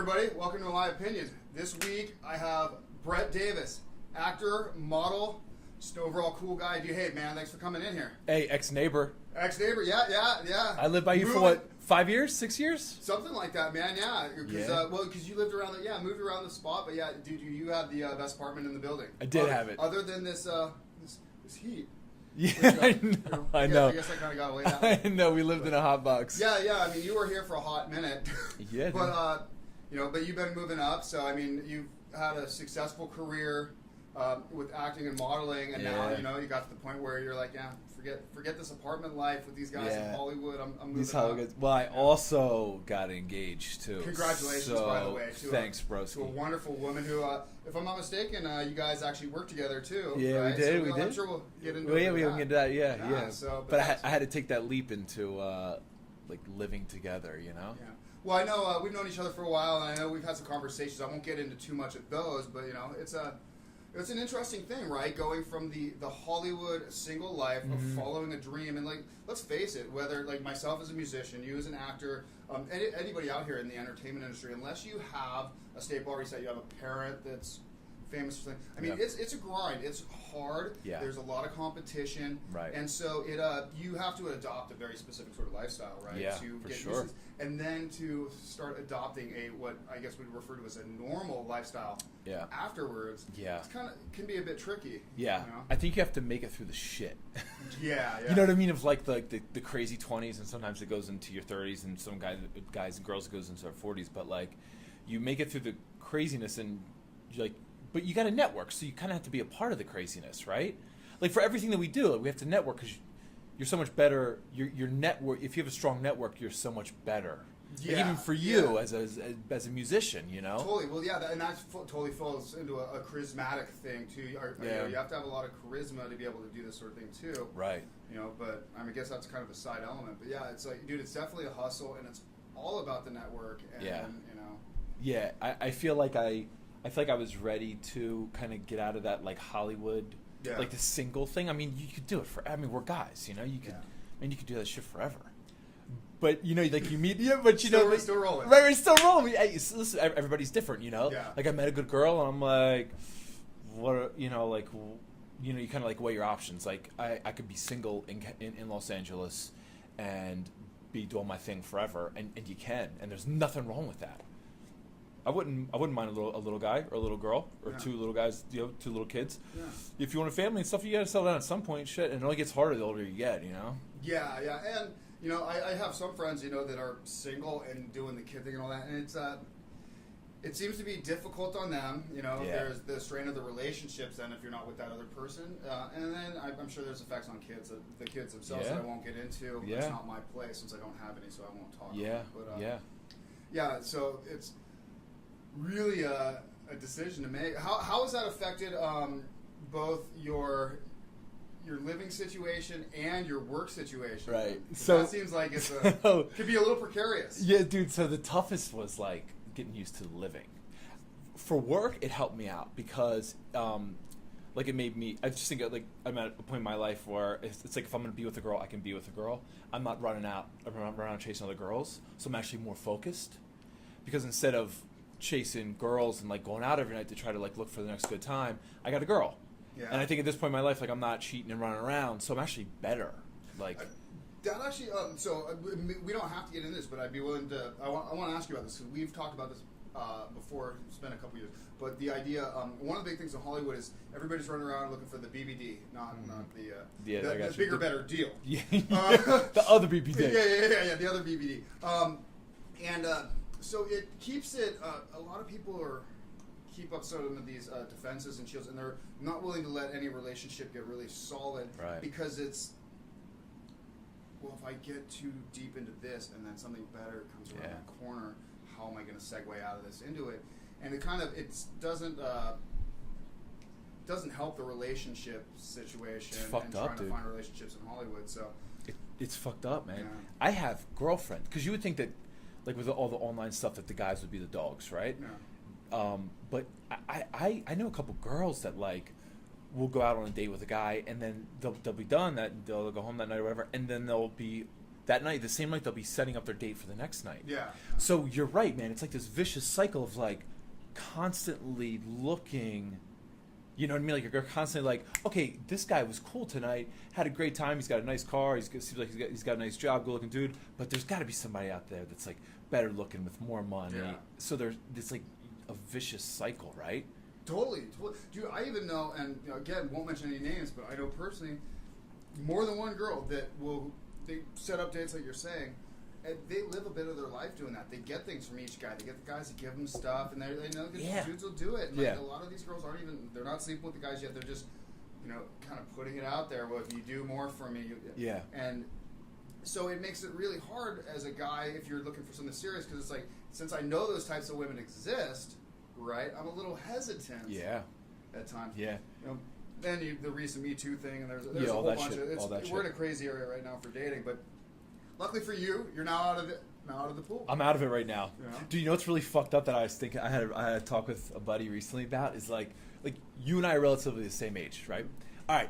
everybody. Welcome to Miah-Pinion. This week I have Brett Davis, actor, model, just overall cool guy. Hey, man, thanks for coming in here. Hey, ex-neighbor. Ex-neighbor, yeah. I lived by you for what, 5 years, 6 years? Something like that, man, yeah. Because you lived around moved around the spot, but yeah, dude, you had the best apartment in the building. I did have it. Other than this heat. Yeah, I know. I guess I kind of got away that way. I know, we lived in a hot box. Yeah, I mean, you were here for a hot minute. Yeah. But, but you've been moving up, so, I mean, you've had a successful career with acting and modeling, and now, you got to the point where you're like, yeah, forget this apartment life with these guys in Hollywood. I'm moving up. Well, I also got engaged, too. Congratulations, by the way. Thanks, broski. To a wonderful woman who, if I'm not mistaken, you guys actually worked together, too. Yeah, right? we did. I'm sure we'll get into it. We can get into that, yeah. So, but I had to take that leap into, like, living together, you know? Yeah. Well, I know we've known each other for a while, and I know we've had some conversations. I won't get into too much of those, but, it's an interesting thing, right? Going from the Hollywood single life of following a dream, and like, let's face it, whether like myself as a musician, you as an actor, anybody out here in the entertainment industry, unless you have a stable reset, you have a parent that's famous for something. I mean, it's a grind. It's hard. Yeah. There's a lot of competition. Right. And so you have to adopt a very specific sort of lifestyle, right? Yeah, to for get sure. And then to start adopting what I guess we'd refer to as a normal lifestyle. Yeah. Afterwards. Yeah. It's can be a bit tricky. Yeah. You know? I think you have to make it through the shit. Yeah. You know what I mean? Of like the crazy 20s, and sometimes it goes into your 30s, and some guys and girls it goes into their 40s. But like, you make it through the craziness, and like. But you got to network, so you kind of have to be a part of the craziness, right? Like for everything that we do, we have to network because you're so much better. Your network, if you have a strong network, you're so much better. Yeah, like even for you as a musician, you know. Totally. Well, yeah, and that totally falls into a charismatic thing too. You have to have a lot of charisma to be able to do this sort of thing too. Right. But I guess that's kind of a side element. But yeah, it's like, dude, it's definitely a hustle, and it's all about the network. And, Yeah, I feel like I was ready to kind of get out of that like Hollywood, like the single thing. I mean, you could do it for. I mean, we're guys, you know. You could do that shit forever. But like you meet, but we're still rolling. Right, we're still rolling. Hey, listen, everybody's different, you know. Yeah. Like I met a good girl, and I'm like, what, you kind of like weigh your options. Like I could be single in Los Angeles, and be doing my thing forever, and you can, and there's nothing wrong with that. I wouldn't mind a little guy or a little girl or two little guys, 2 little kids. Yeah. If you want a family and stuff, you got to settle down at some point. Shit, and it only gets harder the older you get, you know. Yeah, and I have some friends, that are single and doing the kid thing and all that, and it seems to be difficult on them. There's the strain of the relationships, then if you're not with that other person, and then I'm sure there's effects on kids, the kids themselves that I won't get into. Yeah. It's not my place since I don't have any, so I won't talk. Yeah. About it. But so it's really a decision to make. How has that affected both your living situation and your work situation? Right. So that seems like it's could be a little precarious. Yeah, dude. So the toughest was like getting used to living. For work, it helped me out because like it made me. I just think like I'm at a point in my life where it's like if I'm going to be with a girl, I can be with a girl. I'm not running around chasing other girls, so I'm actually more focused. Because instead of chasing girls and like going out every night to try to like look for the next good time, I got a girl. Yeah. And I think at this point in my life, like I'm not cheating and running around, so I'm actually better. Like that actually. We don't have to get into this, but I'd be willing to. I want to ask you about this because we've talked about this before. It's been a couple years, but the idea. One of the big things in Hollywood is everybody's running around looking for the BBD, not the bigger, better deal. Yeah. The other BBD. Yeah. The other BBD. So it keeps it. A lot of people keep up some of these defenses and shields, and they're not willing to let any relationship get really solid, right? Because it's, well, if I get too deep into this and then something better comes around the corner, how am I going to segue out of this into it? And it doesn't help the relationship situation. It's fucked up, trying to find relationships in Hollywood. So it's fucked up, man. Yeah. I have girlfriends because you would think that. Like with all the online stuff that the guys would be the dogs, right? Yeah. But I know a couple girls that like will go out on a date with a guy and then they'll be done, that they'll go home that night or whatever, and then they'll that night, the same night they'll be setting up their date for the next night. Yeah. So you're right, man. It's like this vicious cycle of like constantly looking. You know what I mean? Like you're constantly like, okay, this guy was cool tonight, had a great time. He's got a nice car. Seems like he's got a nice job, good looking dude. But there's got to be somebody out there that's like better looking with more money. Yeah. So there's it's like a vicious cycle, right? Totally. Dude, I even know, and again, won't mention any names, but I know personally more than one girl that they set up dates like you're saying, and they live a bit of their life doing that. They get things from each guy. They get the guys to give them stuff, and they know that dudes will do it. And like, a lot of these girls they're not sleeping with the guys yet. They're just, kind of putting it out there. Well, if you do more for me, and so it makes it really hard as a guy if you're looking for something serious, because it's like, since I know those types of women exist, right? I'm a little hesitant. Yeah. At times. Yeah. Then the recent Me Too thing, and there's a whole bunch of we're in a crazy area right now for dating, but luckily for you, you're now out of the pool. I'm out of it right now. Yeah. Do you know what's really fucked up that I was thinking? I had a talk with a buddy recently about is like you and I are relatively the same age, right? All right,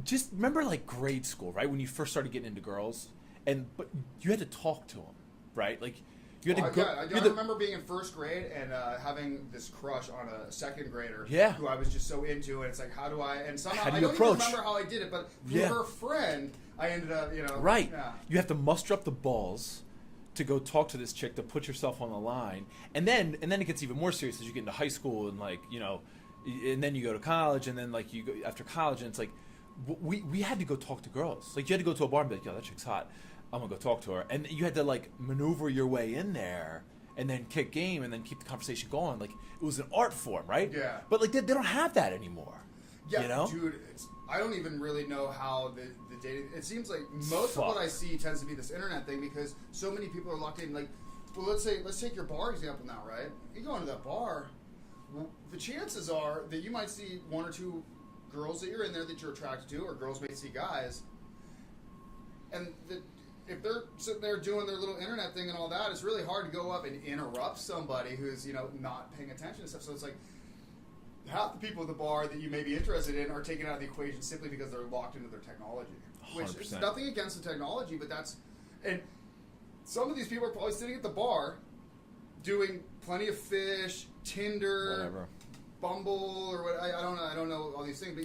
just remember like grade school, right? When you first started getting into girls, but you had to talk to them, right? Like. You had to go, I remember being in first grade and having this crush on a second grader who I was just so into, and it's like, how do I? And somehow I don't even remember how I did it, but through her friend, I ended up, right. Yeah. You have to muster up the balls to go talk to this chick, to put yourself on the line, and then it gets even more serious as you get into high school and and then you go to college, and then like you go after college, and it's like we had to go talk to girls. Like you had to go to a bar and be like, yo, that chick's hot. I'm gonna go talk to her, and you had to like maneuver your way in there, and then kick game, and then keep the conversation going. Like it was an art form, right? Yeah. But like they don't have that anymore. Yeah, dude. I don't even really know how the dating. It seems like most of what I see tends to be this internet thing, because so many people are locked in. Like, well, let's take your bar example now, right? You go into that bar, the chances are that you might see one or two girls that you're in there that you're attracted to, or girls may see guys, and if they're sitting there doing their little internet thing and all that, it's really hard to go up and interrupt somebody who's, not paying attention and stuff. So it's like half the people at the bar that you may be interested in are taken out of the equation simply because they're locked into their technology. 100%. Which is nothing against the technology, but and some of these people are probably sitting at the bar doing Plenty of Fish, Tinder, whatever, Bumble, or what, I don't know all these things, but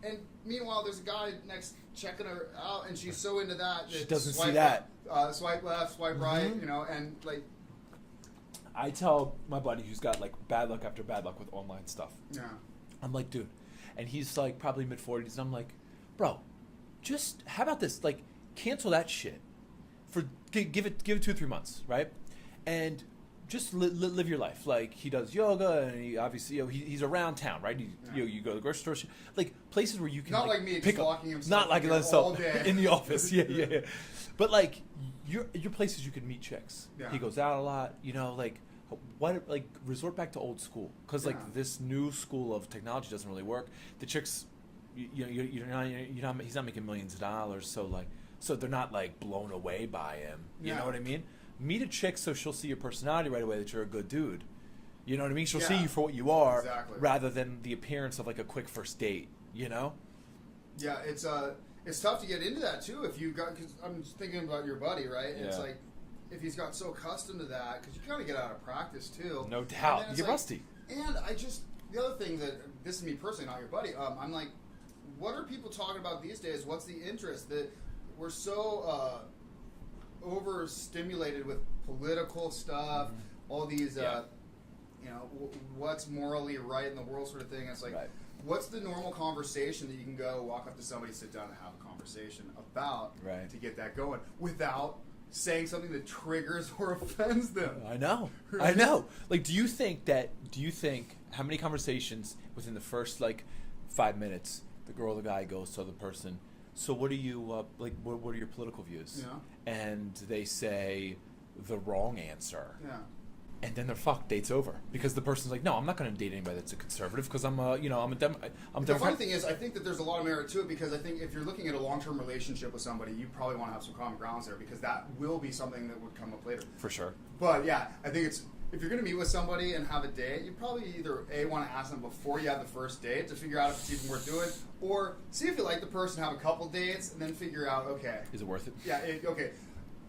and meanwhile there's a guy next checking her out, and she's so into that she doesn't see that. Swipe left, swipe right, and like. I tell my buddy who's got like bad luck after bad luck with online stuff. Yeah. I'm like, dude, and he's like probably mid-40s, and I'm like, bro, just how about this? Like, cancel that shit for give it 2 or 3 months, right? And just live your life. Like, he does yoga, and he obviously, he's around town, right? You go to the grocery store, like places where you can not like me, pick just up, locking himself not like all day in the office, yeah. But like, your places you can meet chicks. Yeah. He goes out a lot, like resort back to old school, because like this new school of technology doesn't really work. The chicks, he's not making millions of dollars, so they're not like blown away by him. You know what I mean? Meet a chick so she'll see your personality right away, that you're a good dude. You know what I mean? She'll see you for what you are, rather than the appearance of like a quick first date. Yeah, it's tough to get into that too if you got. Because I'm just thinking about your buddy, right? And it's like, if he's got so accustomed to that, because you kind of get out of practice too. No doubt, you get rusty. And the other thing that, this is me personally, not your buddy. I'm like, what are people talking about these days? What's the interest? That we're so overstimulated with political stuff, all these, what's morally right in the world sort of thing. And it's like, what's the normal conversation that you can go walk up to somebody, sit down, and have a conversation about to get that going without saying something that triggers or offends them? I know. Like, do you think how many conversations within the first 5 minutes, the girl or the guy goes to the person, so what are you what are your political views? Yeah. And they say the wrong answer. Yeah. And then they're fucked. Date's over, because the person's like, no, I'm not going to date anybody that's a conservative, because I'm a Democrat. The funny thing is, I think that there's a lot of merit to it, because I think if you're looking at a long-term relationship with somebody, you probably want to have some common grounds there, because that will be something that would come up later. For sure. But yeah, I think if you're going to meet with somebody and have a date, you probably either want to ask them before you have the first date to figure out if it's even worth doing, or see if you like the person, have a couple dates, and then figure out, okay, is it worth it? Yeah, okay.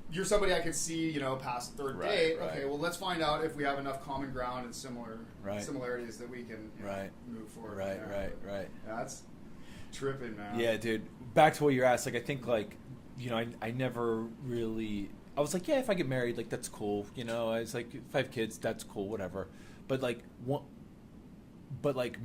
You're somebody I could see, past the third date. Right. Okay, well, let's find out if we have enough common ground and similarities that we can move forward. Right. That's tripping, man. Yeah, dude. Back to what you asked. Like, I think, like, I never really. I was like, yeah, if I get married, like, that's cool. I was like, if I have kids, that's cool, whatever. But like,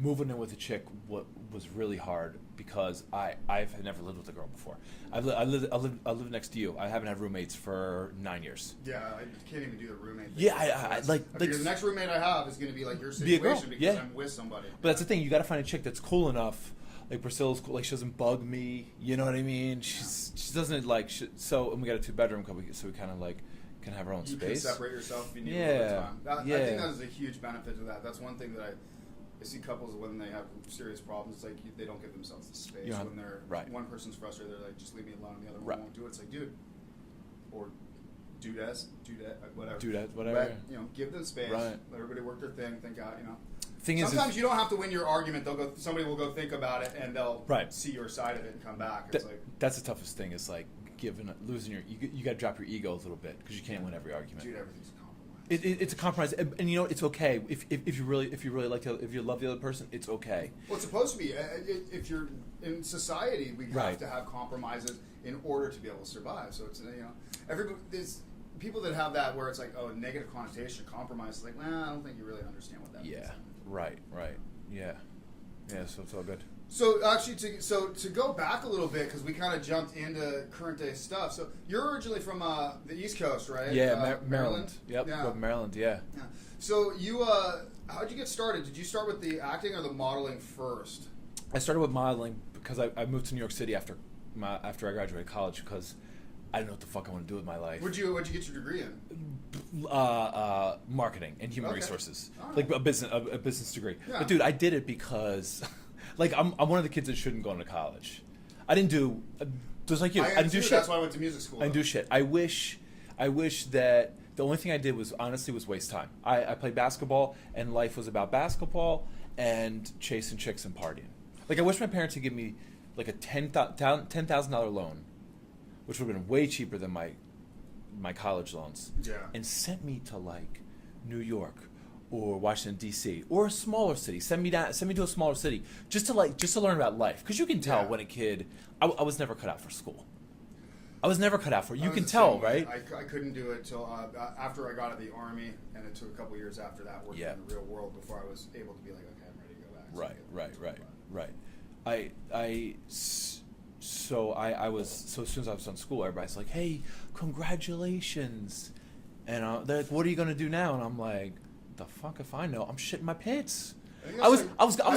moving in with a chick was really hard because I've never lived with a girl before. I live next to you. I haven't had roommates for 9 years. Yeah, I can't even do the roommate thing. Yeah, I like the next roommate I have is going to be like your situation because I'm with somebody. But that's the thing. You got to find a chick that's cool enough. Like, Priscilla's cool. Like, she doesn't bug me. You know what I mean? She doesn't like. And we got a 2-bedroom, so we kind of like can have our own space. You can separate yourself if you need a little bit of time. I think that is a huge benefit to that. That's one thing that I see couples when they have serious problems. It's like they don't give themselves the space when they're one person's frustrated. They're like, just leave me alone. And the other one won't do it. It's like, dude, or do that, whatever. But, give them space. Right. Let everybody work their thing. Thank God, Sometimes you don't have to win your argument. Somebody will go think about it and they'll see your side of it and come back. It's that's the toughest thing. Is like losing you got to drop your ego a little bit because you can't win every argument. Dude, everything's a compromise. It's a compromise, and it's okay if you really like if you love the other person, it's okay. Well, it's supposed to be. If you're in society, we have to have compromises in order to be able to survive. So it's everybody. There's people that have that where it's like, oh, negative connotation, compromise. It's like, well, I don't think you really understand what that means. Yeah. Right. Yeah. So it's all good. So actually, to go back a little bit because we kind of jumped into current day stuff. So you're originally from the East Coast, right? Yeah, Maryland. Yep. Yeah. Maryland. Yeah. So you, how'd you get started? Did you start with the acting or the modeling first? I started with modeling because I moved to New York City after I graduated college because I didn't know what the fuck I want to do with my life. What'd you get your degree in? Marketing and human resources, right. Like a business degree. Yeah. But dude, I did it because, like, I'm one of the kids that shouldn't go into college. I didn't do, just like you. I didn't do shit. That's why I went to music school. I didn't do shit. I wish that the only thing I did was waste time. I played basketball and life was about basketball and chasing chicks and partying. Like, I wish my parents would give me like a $10,000 loan, which would have been way cheaper than my college loans. Yeah. And sent me to like New York or Washington D.C. or a smaller city. Send me to a smaller city just to learn about life. Because you can tell when a kid, I was never cut out for school. I was never cut out for it. You can tell, right? I couldn't do it till after I got out of the Army, and it took a couple years after that working in the real world before I was able to be like, okay, I'm ready to go back. So as soon as I was on school, everybody's like, "Hey, congratulations!" And they're like, "What are you gonna do now?" And I'm like, "The fuck if I know? I'm shitting my pants." I was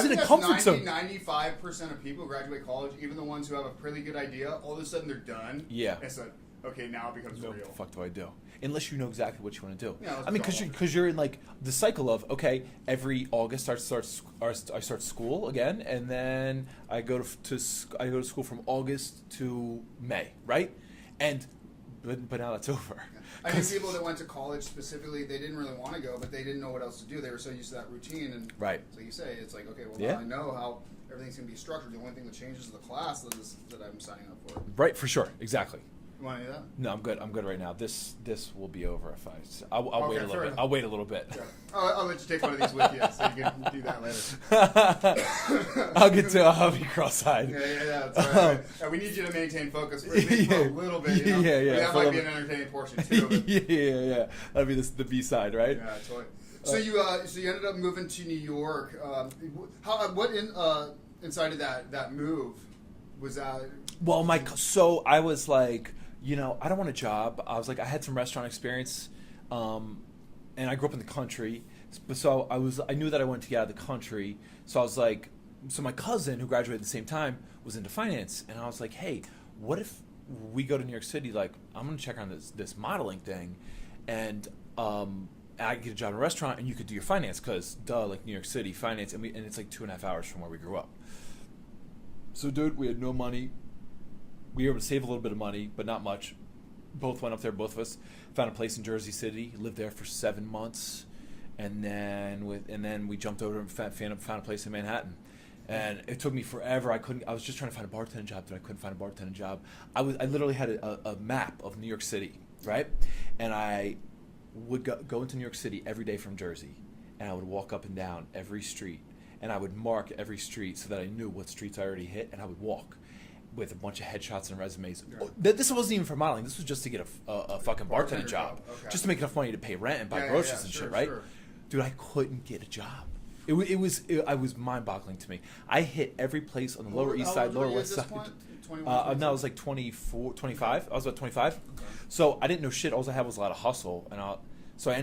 in a comfort zone. 95% of people who graduate college, even the ones who have a pretty good idea, all of a sudden they're done. Yeah. It's like, okay, now it becomes real. What the fuck do I do? Unless you know exactly what you want to do. Yeah, I mean, because you're in like the cycle of, okay, every August I start school again, and then I go to school from August to May, right? But now that's over. I knew people that went to college specifically, they didn't really want to go, but they didn't know what else to do. They were so used to that routine. And so you say, it's like, okay, well, now I know how everything's going to be structured. The only thing that changes is the class that I'm signing up for. Right, for sure. Exactly. You want to do that? No, I'm good. I'm good right now. This will be over if I'll wait a little bit. I'll wait a little bit. Yeah. I'll let you take one of these with you, so you can do that later. I'll be cross-eyed. Yeah. That's right. We need you to maintain focus for at least a little bit. Yeah. That might be an entertaining portion too. Yeah. That'd be the B side, right? Yeah, totally. So you ended up moving to New York. What inside of that move was that? Well, so I was like, I don't want a job. I was like, I had some restaurant experience, and I grew up in the country. So I knew that I wanted to get out of the country. So I was like, so my cousin who graduated at the same time was into finance, and I was like, hey, what if we go to New York City? Like, I'm gonna check on this modeling thing, and I get a job in a restaurant, and you could do your finance because like New York City finance, and it's like 2.5 hours from where we grew up. So, dude, we had no money. We were able to save a little bit of money, but not much. Both went up there, both of us. Found a place in Jersey City, lived there for 7 months. and then we jumped over and found a place in Manhattan. And it took me forever. I was just trying to find a bartending job, but I couldn't find a bartending job. I literally had a map of New York City, right? And I would go into New York City every day from Jersey, and I would walk up and down every street, and I would mark every street so that I knew what streets I already hit, and I would walk with a bunch of headshots and resumes. Yeah. This wasn't even for modeling. This was just to get a fucking bartending job, just to make enough money to pay rent and buy groceries and shit, right? Sure. Dude, I couldn't get a job. It was mind-boggling to me. I hit every place on the Lower East Side, Lower West Side. 21, no, I was like 24, 25. I was about 25. Okay. So I didn't know shit. All I had was a lot of hustle. So I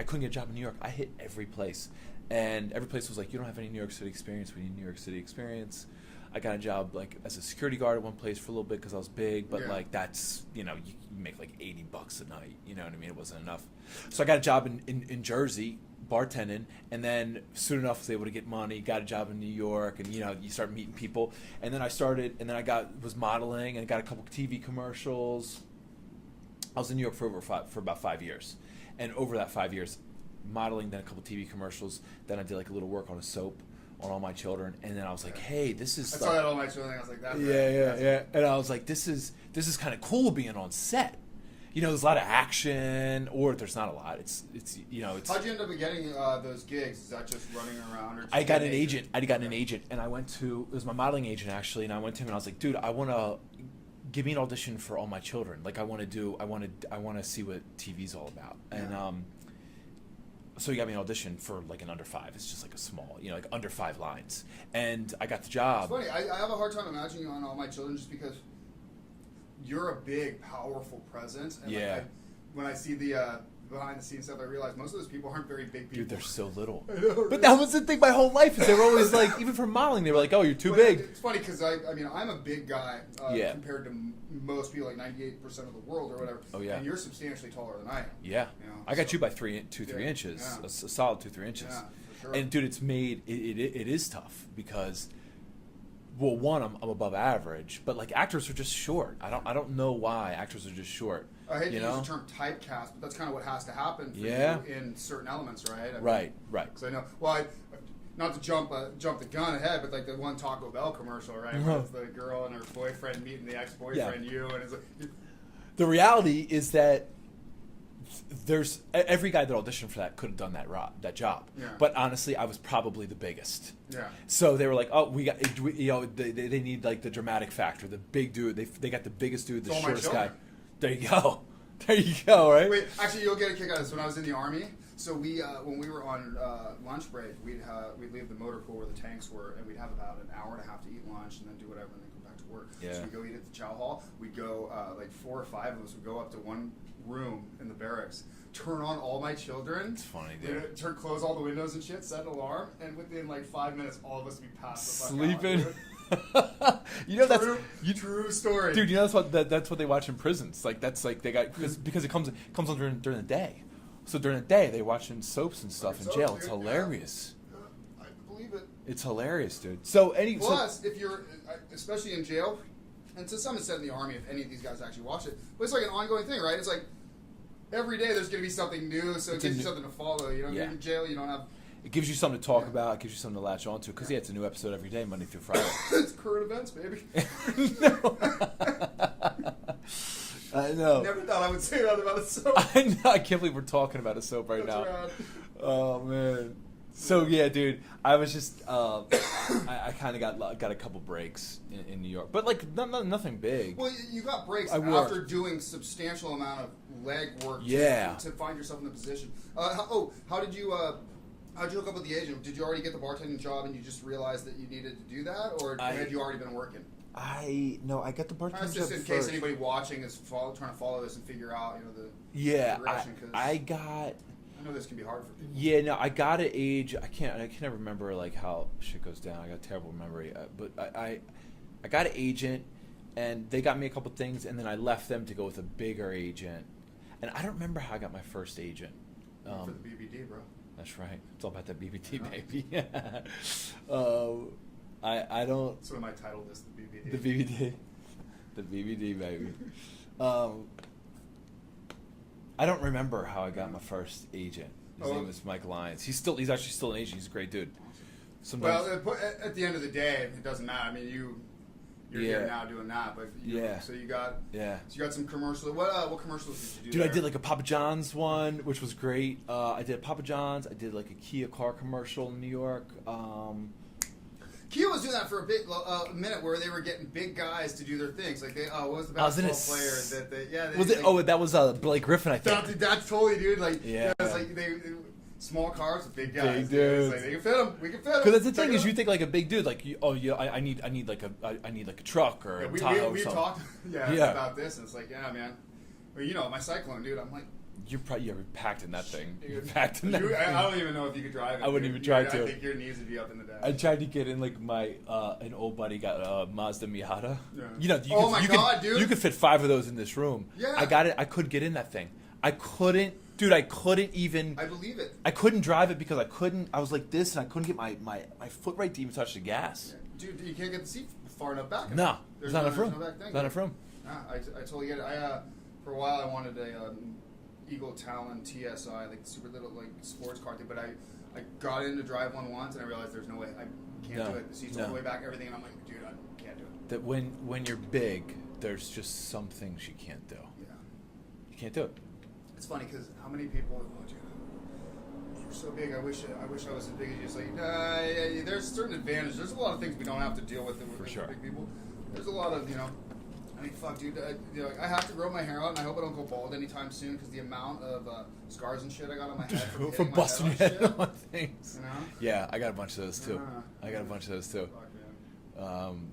couldn't get a job in New York. I hit every place. And every place was like, you don't have any New York City experience. We need New York City experience. I got a job like as a security guard at one place for a little bit because I was big. But like that's, you make like $80 a night. You know what I mean? It wasn't enough. So I got a job in Jersey, bartending, and then soon enough was able to get money, got a job in New York, and you start meeting people, and then was modeling and got a couple TV commercials. I was in New York for about 5 years, and over that 5 years, modeling, then a couple TV commercials, then I did like a little work on a soap on All My Children, and then I was like, hey, this is. I saw that All My Children. I was like, that's yeah, and I was like, this is kind of cool being on set. There's a lot of action, or there's not a lot. It's. How'd you end up getting those gigs? Is that just running around? Or I got an agent. I got an agent, and I went to. It was my modeling agent actually, and I went to him and I was like, dude, I want to give me an audition for All My Children. Like I want to see what TV's all about, and so he got me an audition for like an under 5. It's just like a small, like under 5 lines, and I got the job. It's funny. I have a hard time imagining you on All My Children just because. You're a big, powerful presence. And when I see the behind the scenes stuff, I realize most of those people aren't very big people. Dude, they're so little. I know, right? But that was the thing my whole life is they were always like, even for modeling, they were like, oh, you're too big. It's funny because I'm a big guy compared to most people, like 98% of the world or whatever. Oh, yeah. And you're substantially taller than I am. Yeah. I got you by 3 inches, a solid 2-3 inches. Yeah, for sure. And dude, it's made, it is tough because... Well, one, I'm above average, but like actors are just short. I don't know why actors are just short. I hate to use the term typecast, but that's kind of what has to happen for you in certain elements, right? Right. Because I know, not to jump the gun ahead, but like the one Taco Bell commercial, right? Where it's the girl and her boyfriend meeting the ex-boyfriend, and it's like... The reality is that there's every guy that auditioned for that could have done that job, but honestly, I was probably the biggest. Yeah. So they were like, "Oh, they need like the dramatic factor, the big dude. They got the biggest dude, the shortest guy. There you go, right? Wait, actually, you'll get a kick out of this. When I was in the Army, so we when we were on lunch break, we'd leave the motor pool where the tanks were, and we'd have about an hour and a half to eat lunch, and then do whatever, and then go back to work. Yeah. So we'd go eat at the chow hall. We'd go like 4 or 5 of us would go up to one room in the barracks, turn on All My Children. It's funny, dude. Close all the windows and shit, set an alarm, and within like 5 minutes, all of us would be passed the fuck sleeping. Out, that's true story, dude. That's what they watch in prisons. Like that's like they got because it comes on during the day. So during the day they watching soaps and stuff in jail. Dude, it's hilarious. I believe it. It's hilarious, dude. Plus, if you're especially in jail. And to some extent in the Army, if any of these guys actually watch it. But it's like an ongoing thing, right? It's like every day there's going to be something new, so it gives you something to follow. You know, in jail, you don't have... It gives you something to talk about. It gives you something to latch onto. Because, it's a new episode every day, Monday through Friday. It's current events, baby. I know. Never thought I would say that about a soap. I know. I can't believe we're talking about a soap right now. Rad. Oh, man. So dude, I was just I kind of got a couple breaks in New York, but like nothing big. Well, you got breaks after doing substantial amount of leg work to find yourself in the position. How did you hook up with the agent? Did you already get the bartending job and you just realized that you needed to do that, or had you already been working? I got the bartending job just in case anybody watching is trying to follow this and figure out the progression. I know this can be hard for people. Yeah, no, I got an age. I can't remember like how shit goes down. I got terrible memory, but I got an agent, and they got me a couple things, and then I left them to go with a bigger agent, and I don't remember how I got my first agent. For the BBD, bro. That's right. It's all about that BBD, baby. I don't. That's what I might title this: the BBD. The BBD, the BBD, baby. I don't remember how I got my first agent. His name is Mike Lyons. He's actually still in Asia. He's a great dude. Well, at the end of the day, it doesn't matter. I mean, you're here now doing that, but so you got some commercials. What commercials did you do? Dude, there? I did like a Papa John's one, which was great. I did Papa John's. I did like a Kia car commercial in New York. Kia was doing that for a minute where they were getting big guys to do their things. Like what was the basketball player that was Blake Griffin, I think. That's totally, dude. Like it's like they small cars with big guys. Big dudes. Like, they can fit them. We can fit them. Because that's the thing is, you think like a big dude, like I need like a truck or a Tahoe. We talked about this, and it's like, yeah, man. Well, my Cyclone, dude. I'm like. You're packed in that thing. You're packed in that thing. I don't even know if you could drive it. I wouldn't even try to. I think your knees would be up in the dash. I tried to get in like my an old buddy got a Mazda Miata. Yeah. Dude! You could fit 5 of those in this room. Yeah. I got it. I couldn't get in that thing. I couldn't even. I believe it. I couldn't drive it because I couldn't. I was like this, and I couldn't get my foot right to even touch the gas. Yeah. Dude, you can't get the seat far enough back. No, there's not enough room. There's not enough room. I totally get it. For a while I wanted a Eagle Talon TSI, like super little like sports car thing, but I got in to drive one once and I realized there's no way I can't do it. The seats all the way back, everything, and I'm like, dude, I can't do it. That when you're big, there's just some things you can't do. Yeah, you can't do it. It's funny because how many people, dude, you're so big. I wish I was as big as you. It's like, there's certain advantages. There's a lot of things we don't have to deal with for with sure. Big people. There's a lot of I mean, fuck, dude. I have to grow my hair out, and I hope I don't go bald anytime soon because the amount of scars and shit I got on my head from busting your head on things. You know? Yeah, I got a bunch of those too. Fuck, man.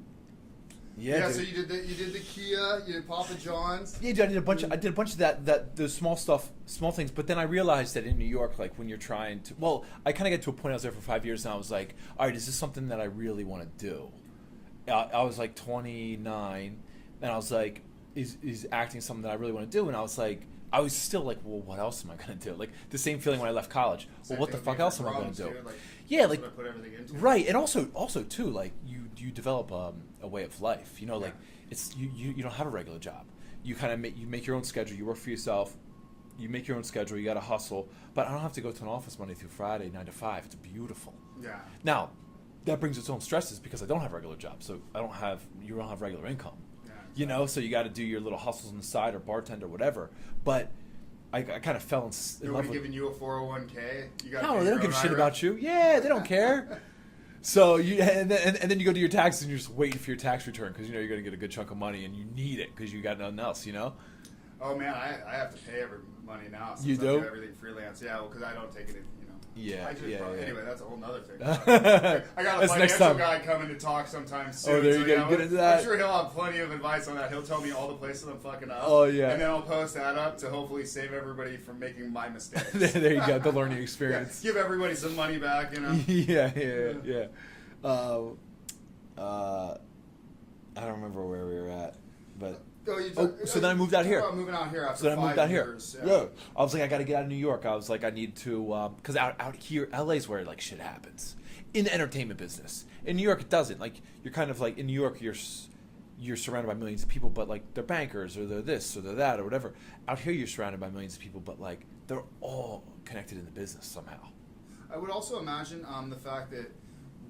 Yeah. So you did the Kia, you did Papa John's. Yeah, I did a bunch of that the small things. But then I realized that in New York, like when you're trying to, I kind of get to a point. I was there for 5 years, and I was like, all right, is this something that I really want to do? I was like 29. And I was like, is acting something that I really want to do? And I was still like, well, what else am I going to do? Like the same feeling when I left college. Well, what the fuck else am I going to do? Like put everything into right. And also too, like you develop a way of life. Like it's you don't have a regular job. You kind of make your own schedule. You work for yourself. You make your own schedule. You got to hustle. But I don't have to go to an office Monday through Friday, 9 to 5. It's beautiful. Yeah. Now, that brings its own stresses because I don't have a regular job. So you don't have regular income. So you got to do your little hustles on the side or bartender or whatever. But I kind of fell in love with... Nobody giving you a 401k? No, they don't give a shit about you. Yeah, they don't care. So and then you go do your taxes and you're just waiting for your tax return because you're going to get a good chunk of money and you need it because you got nothing else, Oh, man, I have to pay every money now since you do? I do everything freelance. Yeah, because I don't take it in, Yeah, Anyway, that's a whole nother thing. I got a That's financial guy coming to talk sometime soon. Oh, there you go. Get into that. I'm sure he'll have plenty of advice on that. He'll tell me all the places I'm fucking up. Oh, yeah. And then I'll post that up to hopefully save everybody from making my mistakes. There you go. The learning experience. Give everybody some money back, Yeah. I don't remember where we were at, but... so then I moved out here. Moving out here after so then I moved out here. Years, yeah. I was like, I got to get out of New York. I was like, I need to, because out here, LA's where like shit happens in the entertainment business. In New York, it doesn't. Like you're kind of like in New York, you're surrounded by millions of people, but like they're bankers or they're this or they're that or whatever. Out here, you're surrounded by millions of people, but like they're all connected in the business somehow. I would also imagine the fact that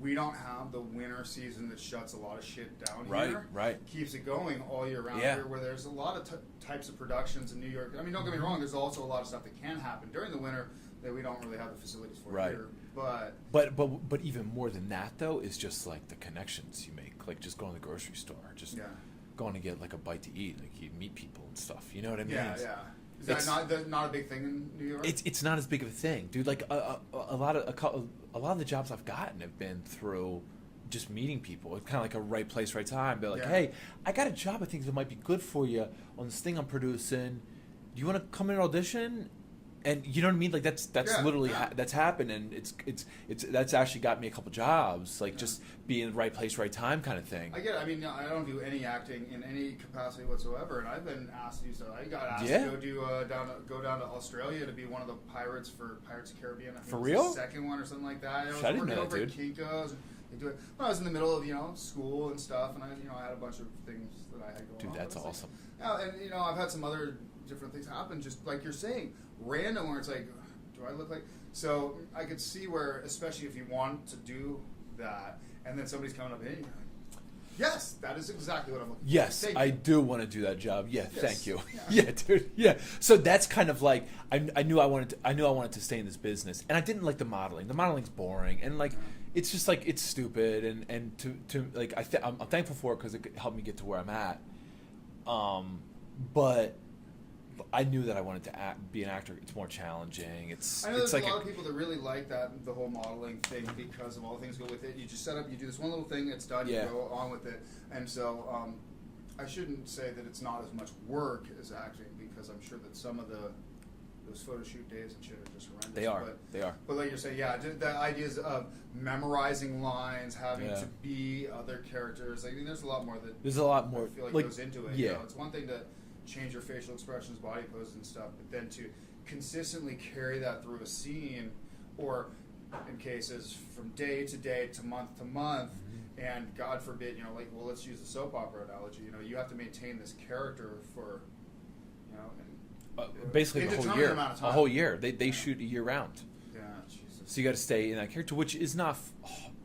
we don't have the winter season that shuts a lot of shit down here. Right. Keeps it going all year round here, where there's a lot of types of productions in New York. I mean, don't get me wrong, there's also a lot of stuff that can happen during the winter that we don't really have the facilities for here. But even more than that, though, is just like the connections you make. Like just going to the grocery store, just going to get like a bite to eat. Like you meet people and stuff. You know what I mean? Yeah. Is that not a big thing in New York? It's not as big of a thing, dude. Like a lot of the jobs I've gotten have been through just meeting people. It's kind of like a right place, right time. They're like, hey, I got a job I think that might be good for you on this thing I'm producing. Do you want to come in and audition? And you know what I mean? Like that's literally that's happened, and it's that's actually got me a couple jobs, like just being in the right place, right time kind of thing. I get it. I mean, I don't do any acting in any capacity whatsoever, and I've been asked to do stuff. I got asked to go down to Australia to be one of the pirates for Pirates of the Caribbean. I think for real? The second one or something like that. I was working over at Kinko's. When I was in the middle of school and stuff, and I had a bunch of things that I had going on. Dude, that's awesome. And I've had some other different things happen, just like you're saying, random, where it's like, do Do I look like? So I could see where, especially if you want to do that, and then somebody's coming up in, you're like, yes, that is exactly what I'm looking for. Yes, Thank I you. do want to do that job. Yeah, Yes. thank you. Yeah. Yeah, dude. Yeah. So that's kind of like I knew I wanted to stay in this business, and I didn't like the modeling. The modeling's boring, and like it's just like it's stupid, and to like I'm thankful for it because it helped me get to where I'm at. But I knew that I wanted to be an actor. It's more challenging. I know it's there's like a lot of people that really like that, the whole modeling thing, because of all the things go with it. You just set up, you do this one little thing, it's done, Yeah. you go on with it. And so I shouldn't say that it's not as much work as acting, because I'm sure that some of those photo shoot days and shit are just horrendous. They are. But like you're saying, yeah, the ideas of memorizing lines, having Yeah. to be other characters. Like, I mean, there's a lot more that There's a lot more I feel like goes into it. Yeah. You know, it's one thing to change your facial expressions, body poses and stuff, but then to consistently carry that through a scene, or in cases from day to day to month, and God forbid, you know, like, well, let's use the soap opera analogy. You know, you have to maintain this character for, you know, basically the whole indeterminate year. amount of time. A whole year. They shoot a year round. Yeah, Jesus. So you got to stay in that character, which is not.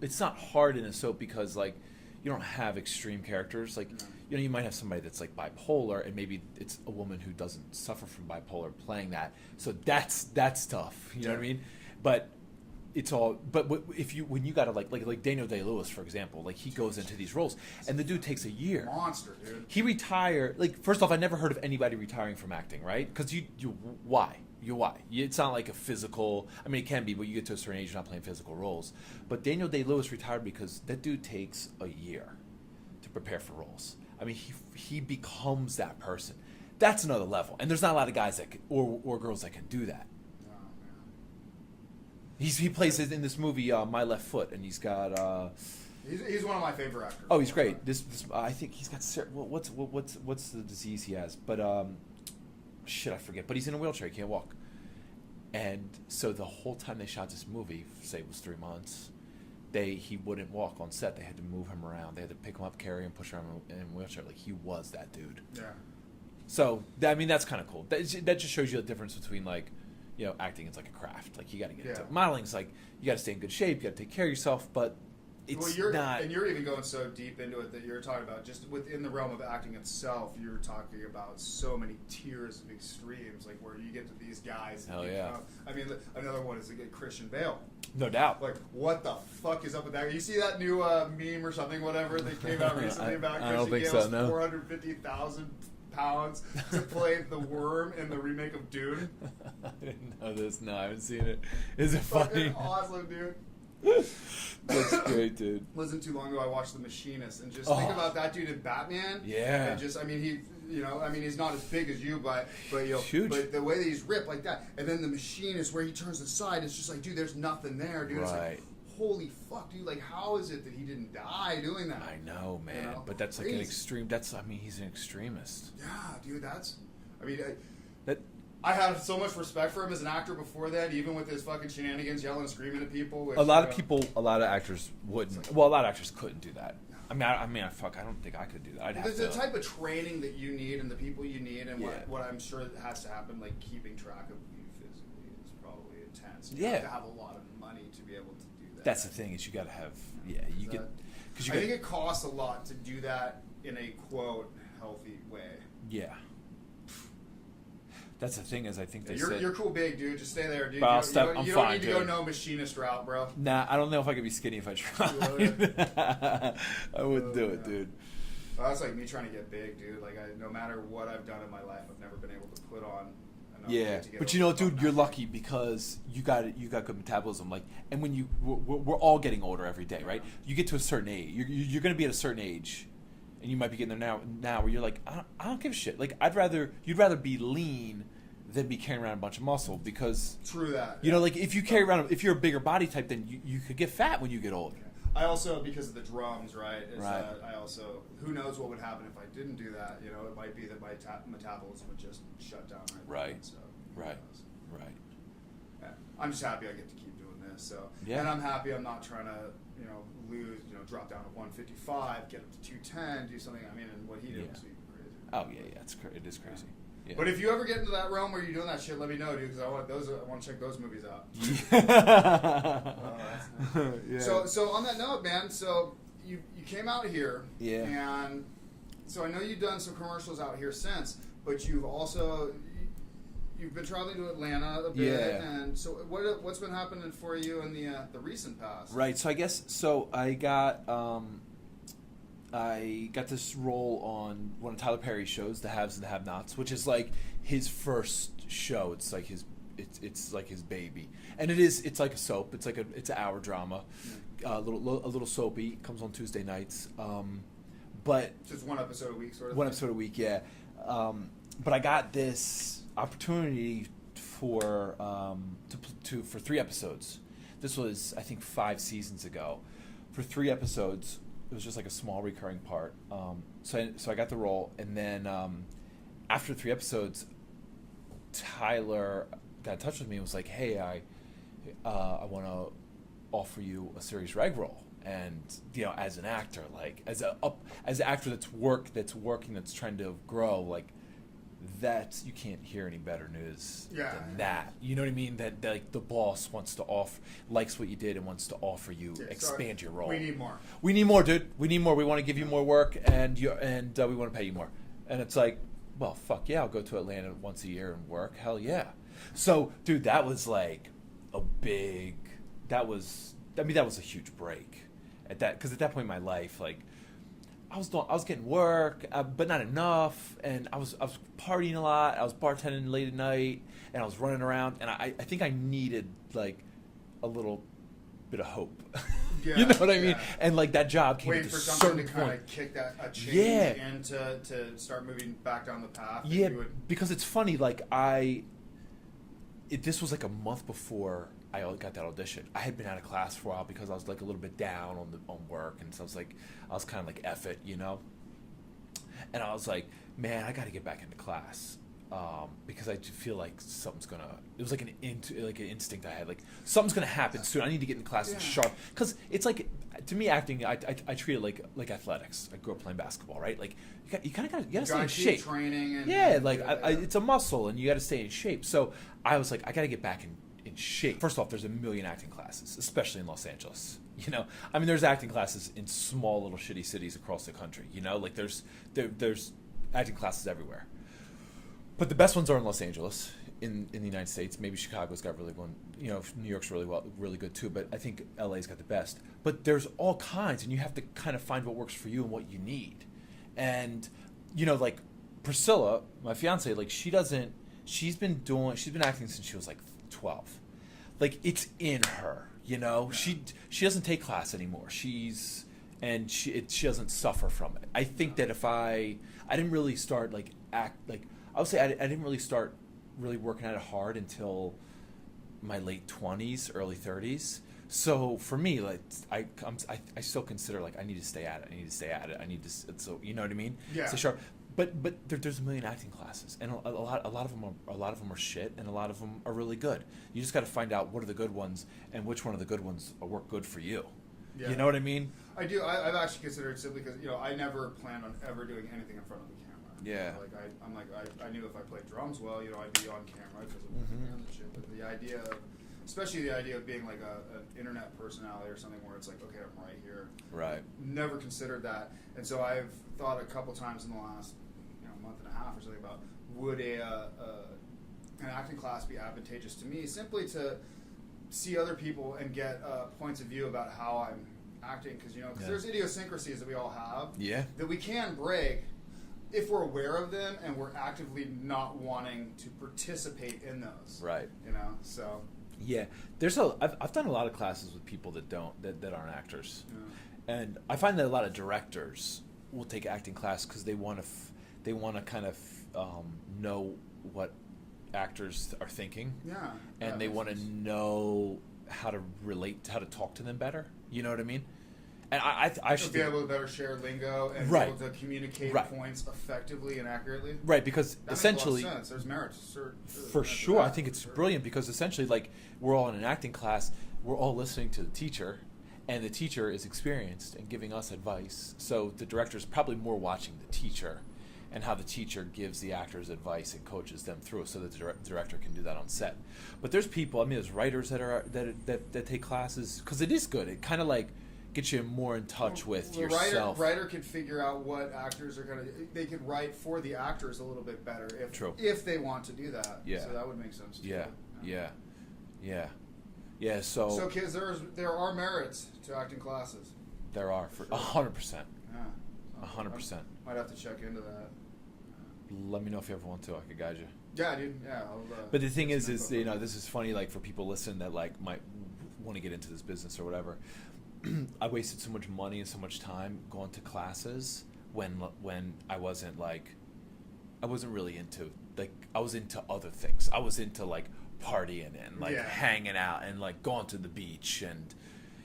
It's not hard in a soap because like you don't have extreme characters. Like you know, you might have somebody that's like bipolar, and maybe it's a woman who doesn't suffer from bipolar playing that. So that's tough. You know what I mean? But it's all. But when you got to like Daniel Day-Lewis, for example, like he goes into these roles, and the dude takes a year. Monster, dude. He retired. Like first off, I never heard of anybody retiring from acting, right? Because why? It's not like a physical. I mean, it can be, but you get to a certain age, you're not playing physical roles. But Daniel Day-Lewis retired because that dude takes a year to prepare for roles. I mean, he becomes that person. That's another level, and there's not a lot of guys that can, or girls that can do that. Oh, man. He plays in this movie My Left Foot, and he's got. He's one of my favorite actors. Oh, he's great. This I think he's got what's the disease he has, but shit, I forget. But he's in a wheelchair. He can't walk. And so the whole time they shot this movie, say it was 3 months, he wouldn't walk on set. They had to move him around. They had to pick him up, carry him, push him in a wheelchair. Like he was that dude. Yeah. So I mean, that's kind of cool. That just shows you the difference between like, you know, acting is like a craft. Like you got to get into it. Modeling's like you got to stay in good shape. You got to take care of yourself, but. And you're even going so deep into it that you're talking about just within the realm of acting itself. You're talking about so many tiers of extremes, like where you get to these guys. Hell yeah! I mean, another one is Christian Bale. No doubt. Like, what the fuck is up with that? You see that new meme or something, whatever that came out recently about Christian Bale's 450,000 pounds to play the worm in the remake of Dune. I didn't know this. No, I haven't seen it. Is it funny? Fucking awesome, dude. That's great, dude. Wasn't too long ago I watched The Machinist, and just think about that dude in Batman. Yeah. And just, I mean, he's not as big as you, but you know, huge. But the way that he's ripped like that, and then The Machinist where he turns aside, it's just like, dude, there's nothing there, dude. It's like, holy fuck, dude. Like, how is it that he didn't die doing that? I know, man. You know? But that's like an extreme. He's an extremist. Yeah, dude. I had so much respect for him as an actor before that, even with his fucking shenanigans, yelling and screaming at people. Which, a lot of actors wouldn't. Well, a lot of actors couldn't do that. I mean, I don't think I could do that. The type of training that you need and the people you need, and what I'm sure has to happen, like keeping track of you physically, is probably intense. You have to have a lot of money to be able to do that. That's the thing, is you got to have. Yeah, you get. I think it costs a lot to do that in a quote healthy way. Yeah. That's the thing, is I think you're cool big, dude. Just stay there, dude. But you don't need to go no machinist route, bro. Nah, I don't know if I could be skinny if I tried. I wouldn't do it, dude. Well, that's like me trying to get big, dude. Like, no matter what I've done in my life, I've never been able to put on enough weight to get but you know, dude, you're lucky because you got good metabolism. Like, and when we're all getting older every day, right? You get to a certain age. You're going to be at a certain age. And you might be getting there now where you're like, I don't give a shit. Like, you'd rather be lean than be carrying around a bunch of muscle, because true that. You know, like if you're a bigger body type, then you could get fat when you get older. I also, because of the drums, right? Right. I also, who knows what would happen if I didn't do that? You know, it might be that my metabolism would just shut down. Right. So, Right. Yeah. I'm just happy I get to keep doing this. So, yeah. And I'm happy I'm not trying to, drop down to 155, get up to 210, do something. I mean, and what he did was crazy. Oh yeah, it is crazy. Yeah. But if you ever get into that realm where you're doing that shit, let me know, dude, because I want to check those movies out. Yeah. So on that note, man, so you came out here, yeah, and so I know you've done some commercials out here since, but you've been traveling to Atlanta a bit, yeah. And so what's been happening for you in the recent past? Right. So I guess I got this role on one of Tyler Perry's shows, The Haves and the Have-Nots, which is like his first show. It's like it's like his baby, and it's like a soap. It's an hour drama, a little soapy. Comes on Tuesday nights, but just one episode a week, sort of. One episode a week, yeah. But I got this opportunity for 3 episodes. This was, I think, 5 seasons ago. For 3 episodes. It was just like a small recurring part. So I got the role, and then after 3 episodes, Tyler got in touch with me and was like, "Hey, I want to offer you a series reg role, and as an actor, like as an actor that's working, that's trying to grow, like that you can't hear any better news than that. You know what I mean? That like the boss likes what you did and wants to offer you expand your role. We need more. We need more, dude. We need more. We want to give you more work, and we want to pay you more. And it's like, well, fuck yeah, I'll go to Atlanta once a year and work. Hell yeah. So, dude, that was like that was a huge break because at that point in my life, like, I was getting work, but not enough, and I was partying a lot. I was bartending late at night, and I was running around, and I think I needed like a little bit of hope. Yeah, you know what I mean? And like that job came waiting to for a something certain to kind point. of kick a change in to start moving back down the path. Yeah, because it's funny. Like this was like a month before I got that audition. I had been out of class for a while because I was like a little bit down on work, and so I was kind of like F it, And I was like, man, I got to get back into class because I feel like something's gonna. It was like an instinct I had, like something's gonna happen soon. I need to get into class sharp because it's like, to me, acting. I treat it like athletics. I grew up playing basketball, right? Like you gotta stay in shape. Training and it's a muscle, and you got to stay in shape. So I was like, I got to get back in shape. First off, there's a million acting classes, especially in Los Angeles. I mean, there's acting classes in small little shitty cities across the country. Like there's acting classes everywhere. But the best ones are in Los Angeles, in the United States. Maybe Chicago's got really one. New York's really good too. But I think LA's got the best. But there's all kinds, and you have to kind of find what works for you and what you need. And like Priscilla, my fiance, like she's been acting since she was like 12. Like it's in her, She doesn't take class anymore. She doesn't suffer from it. I think that if I didn't really start I would say I didn't really start really working at it hard until my late 20s, early 30s. So for me, like I still consider like I need to stay at it. I need to so you know what I mean? Yeah. Stay sharp. But there's a million acting classes, and a lot of them are shit, and a lot of them are really good. You just got to find out what are the good ones and which one of the good ones work good for you. Yeah. You know what I mean? I do. I've actually considered it simply because I never planned on ever doing anything in front of the camera. Yeah. I knew if I played drums well, I'd be on camera because of and shit. But the idea of being like an internet personality or something where it's like, okay, I'm right here. Right. Never considered that, and so I've thought a couple times in the last month and a half or something about would an acting class be advantageous to me, simply to see other people and get points of view about how I'm acting, because there's idiosyncrasies that we all have that we can break if we're aware of them and we're actively not wanting to participate in those. Right. So. Yeah, I've done a lot of classes with people that aren't actors, and I find that a lot of directors will take acting class because they want to kind of know what actors are thinking, and they want to know how to talk to them better. You know what I mean? And I should be able to better share lingo and be able to communicate points effectively and accurately. Right, because that essentially, makes a lot of sense. There's merit for sure. I think it's brilliant because essentially, like, we're all in an acting class, we're all listening to the teacher, and the teacher is experienced and giving us advice. So the director is probably more watching the teacher and how the teacher gives the actors advice and coaches them through, so that the director can do that on set. But there's people. I mean, there's writers that take classes, because it is good. It kind of like gets you more in touch with yourself. Writer can figure out what actors are gonna. They could write for the actors a little bit better if they want to do that. Yeah. So that would make sense. Yeah. So kids, there are merits to acting classes. There are for 100%. Yeah. 100%. Might have to check into that. Let me know if you ever want to. I could guide you. Yeah, dude. Yeah. But the thing is this is funny. Like, for people listening that like might want to get into this business or whatever. I wasted so much money and so much time going to classes when I wasn't really into, like, I was into other things. I was into like partying and like hanging out and like going to the beach, and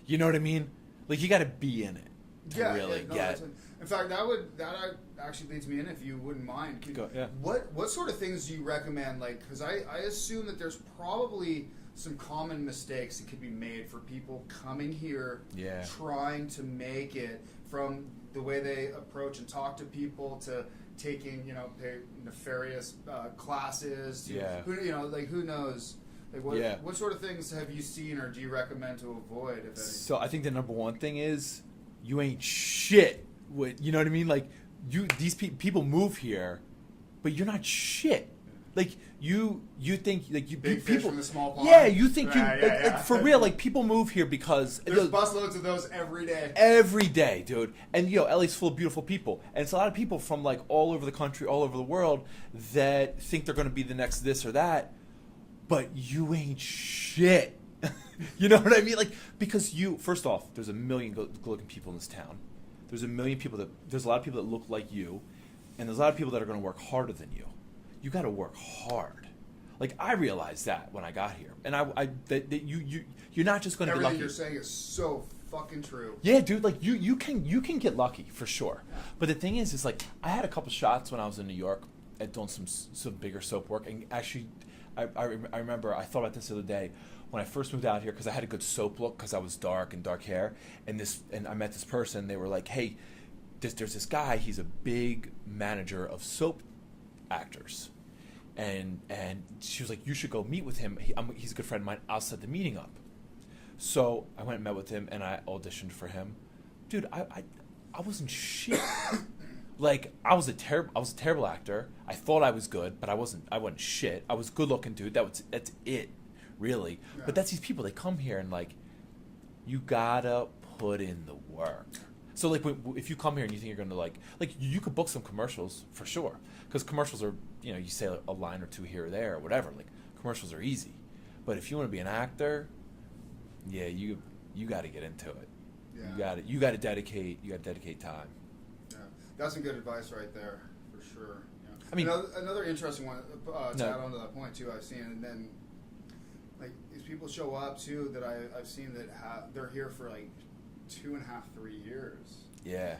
you know what I mean? Like, you got to be in it to really get. In fact, that actually leads me in, if you wouldn't mind. Yeah. What sort of things do you recommend? Like, because I assume that there's probably some common mistakes that could be made for people coming here, trying to make it, from the way they approach and talk to people, to taking nefarious classes. Who knows? Like, what sort of things have you seen, or do you recommend to avoid, if any? So I think the number one thing is, you ain't shit. You know what I mean? Like, these people move here, but you're not shit. Like, you think, like, you big people fish from the small pond. Yeah, you think like, for real. Like, people move here because there's busloads of those every day. Every day, dude. And LA's full of beautiful people, and it's a lot of people from like all over the country, all over the world, that think they're going to be the next this or that, but you ain't shit. You know what I mean? Like, because first off, there's a million good-looking people in this town. There's a lot of people that look like you, and there's a lot of people that are going to work harder than you. You got to work hard. Like, I realized that when I got here, and you're not just going to be lucky. Everything you're saying is so fucking true. Yeah, dude. Like, you can get lucky for sure. Yeah. But the thing is like, I had a couple shots when I was in New York at doing some bigger soap work, and actually, I remember, I thought about this the other day when I first moved out here, because I had a good soap look because I was dark and dark hair, and I met this person. They were like, hey, there's this guy. He's a big manager of soap actors. And she was like, you should go meet with him. He's a good friend of mine. I'll set the meeting up. So I went and met with him, and I auditioned for him. Dude, I wasn't shit. Like, I was a terrible actor. I thought I was good, but I wasn't shit. I was a good looking dude. That's it, really. Yeah. But that's these people. They come here and, like, you gotta put in the work. So, like, if you come here and you think you're gonna like you could book some commercials for sure, because commercials are, you say a line or two here or there or whatever. Like, commercials are easy, but if you want to be an actor, you got to get into it. Yeah. You got to dedicate time. Yeah, that's some good advice right there, for sure. Yeah. I mean, another interesting one to add on to that point too. I've seen, and then like these people show up too that I've seen that they're here for like 2.5, 3 years. Yeah.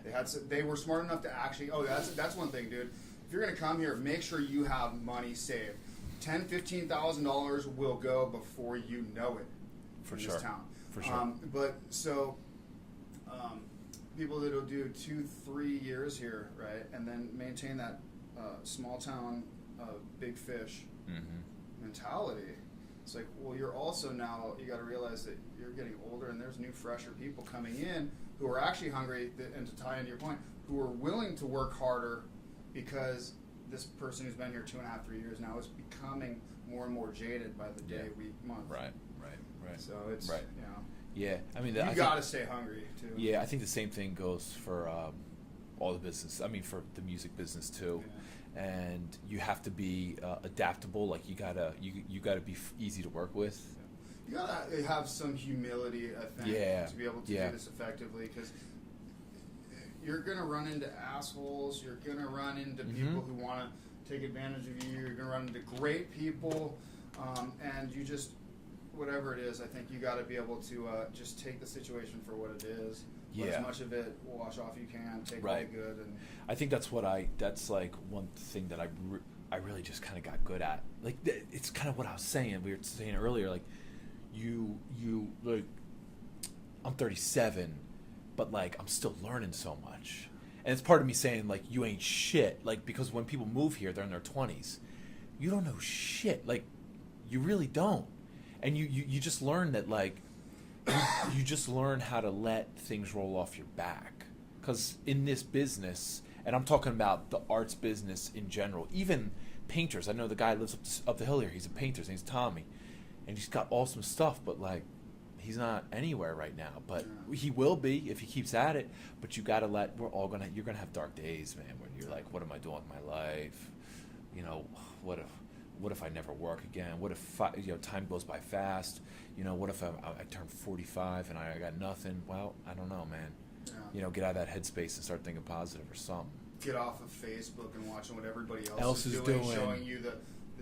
They were smart enough to actually. Oh, that's one thing, dude. If you're gonna come here, make sure you have money saved. $10,000-$15,000 will go before you know it. For in sure. This town. For sure. People that'll do 2-3 years here, right, and then maintain that small town, big fish mentality. It's like, well, you're also now, you got to realize that you're getting older, and there's new, fresher people coming in who are actually hungry, and to tie into your point, who are willing to work harder, because this person who's been here 2.5, 3 years now is becoming more and more jaded by the day, week, month. Right. So it's, Yeah, I mean, you got to stay hungry too. Yeah, I think the same thing goes for all the business. I mean, for the music business too. Yeah. And you have to be adaptable. Like, you gotta be easy to work with. You gotta have some humility, I think, to be able to do this effectively, because you're gonna run into assholes. You're gonna run into people who want to take advantage of you. You're gonna run into great people, and you just, whatever it is, I think you got to be able to just take the situation for what it is. Let as much of it wash off you can. Take all the good. And I think that's like one thing that I really just kind of got good at. Like, it's kind of what I was saying. We were saying earlier. Like, you like, I'm 37, but like, I'm still learning so much. And it's part of me saying, like, you ain't shit. Like, because when people move here, they're in their 20s. You don't know shit. Like, you really don't. And you just learn that, like, you just learn how to let things roll off your back. Because in this business, and I'm talking about the arts business in general, even painters. I know the guy lives up the hill here. He's a painter. His name's Tommy. And he's got awesome stuff, but, like, he's not anywhere right now. But he will be if he keeps at it. But you got to you're going to have dark days, man, when you're like, what am I doing with my life? You know, what if I never work again? What if time goes by fast? You know, what if I turn 45 and I got nothing? Well, I don't know, man. Yeah. You know, get out of that headspace and start thinking positive or something. Get off of Facebook and watching what everybody else is doing, showing you the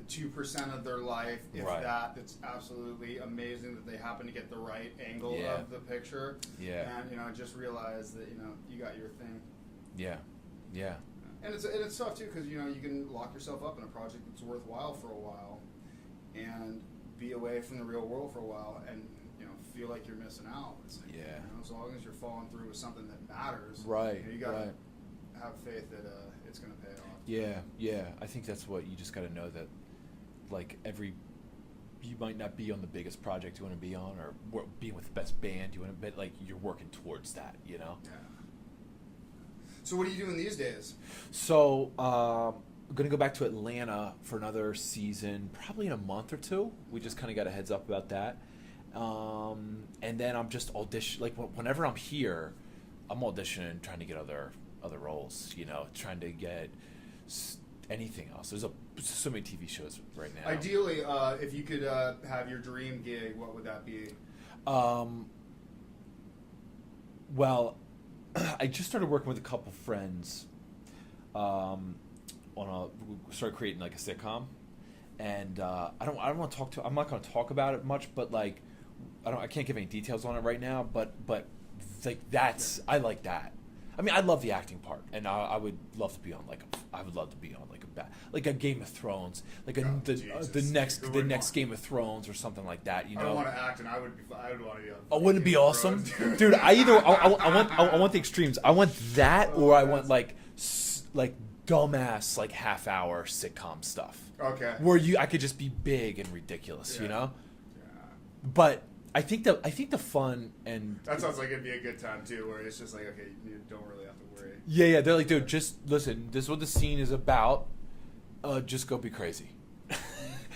2% of their life, if that's absolutely amazing that they happen to get the right angle of the picture. Yeah. And, just realize that, you got your thing. Yeah. Yeah. And it's tough, too, because, you can lock yourself up in a project that's worthwhile for a while and be away from the real world for a while and, feel like you're missing out. It's like, as long as you're following through with something that matters, you got to have faith that it's going to pay off. Yeah. I think that's what you just got to know, that, like, you might not be on the biggest project you want to be on or be with the best band you want to be, like, you're working towards that, Yeah. So what are you doing these days? So I'm going to go back to Atlanta for another season, probably in a month or two. We just kind of got a heads up about that. And then I'm just like, whenever I'm here, I'm auditioning, trying to get other roles, trying to get anything else. There's so many TV shows right now. Ideally, if you could have your dream gig, what would that be? Well, I just started working with a couple friends started creating like a sitcom, and I don't want to I'm not going to talk about it much, but like I can't give any details on it right now, but like I like that. I mean, I love the acting part, and I would love to be on like a Game of Thrones, like the next Game of Thrones or something like that. I don't want to act, and I would want to be on. Oh, wouldn't it be awesome, dude? I want the extremes. I want that, or I want like dumbass like half-hour sitcom stuff. Okay. Where I could just be big and ridiculous, Yeah. But I think the fun and that sounds like it'd be a good time too, where it's just like, okay, you don't really have to worry. Yeah. They're like, dude, just listen. This is what the scene is about. Just go be crazy,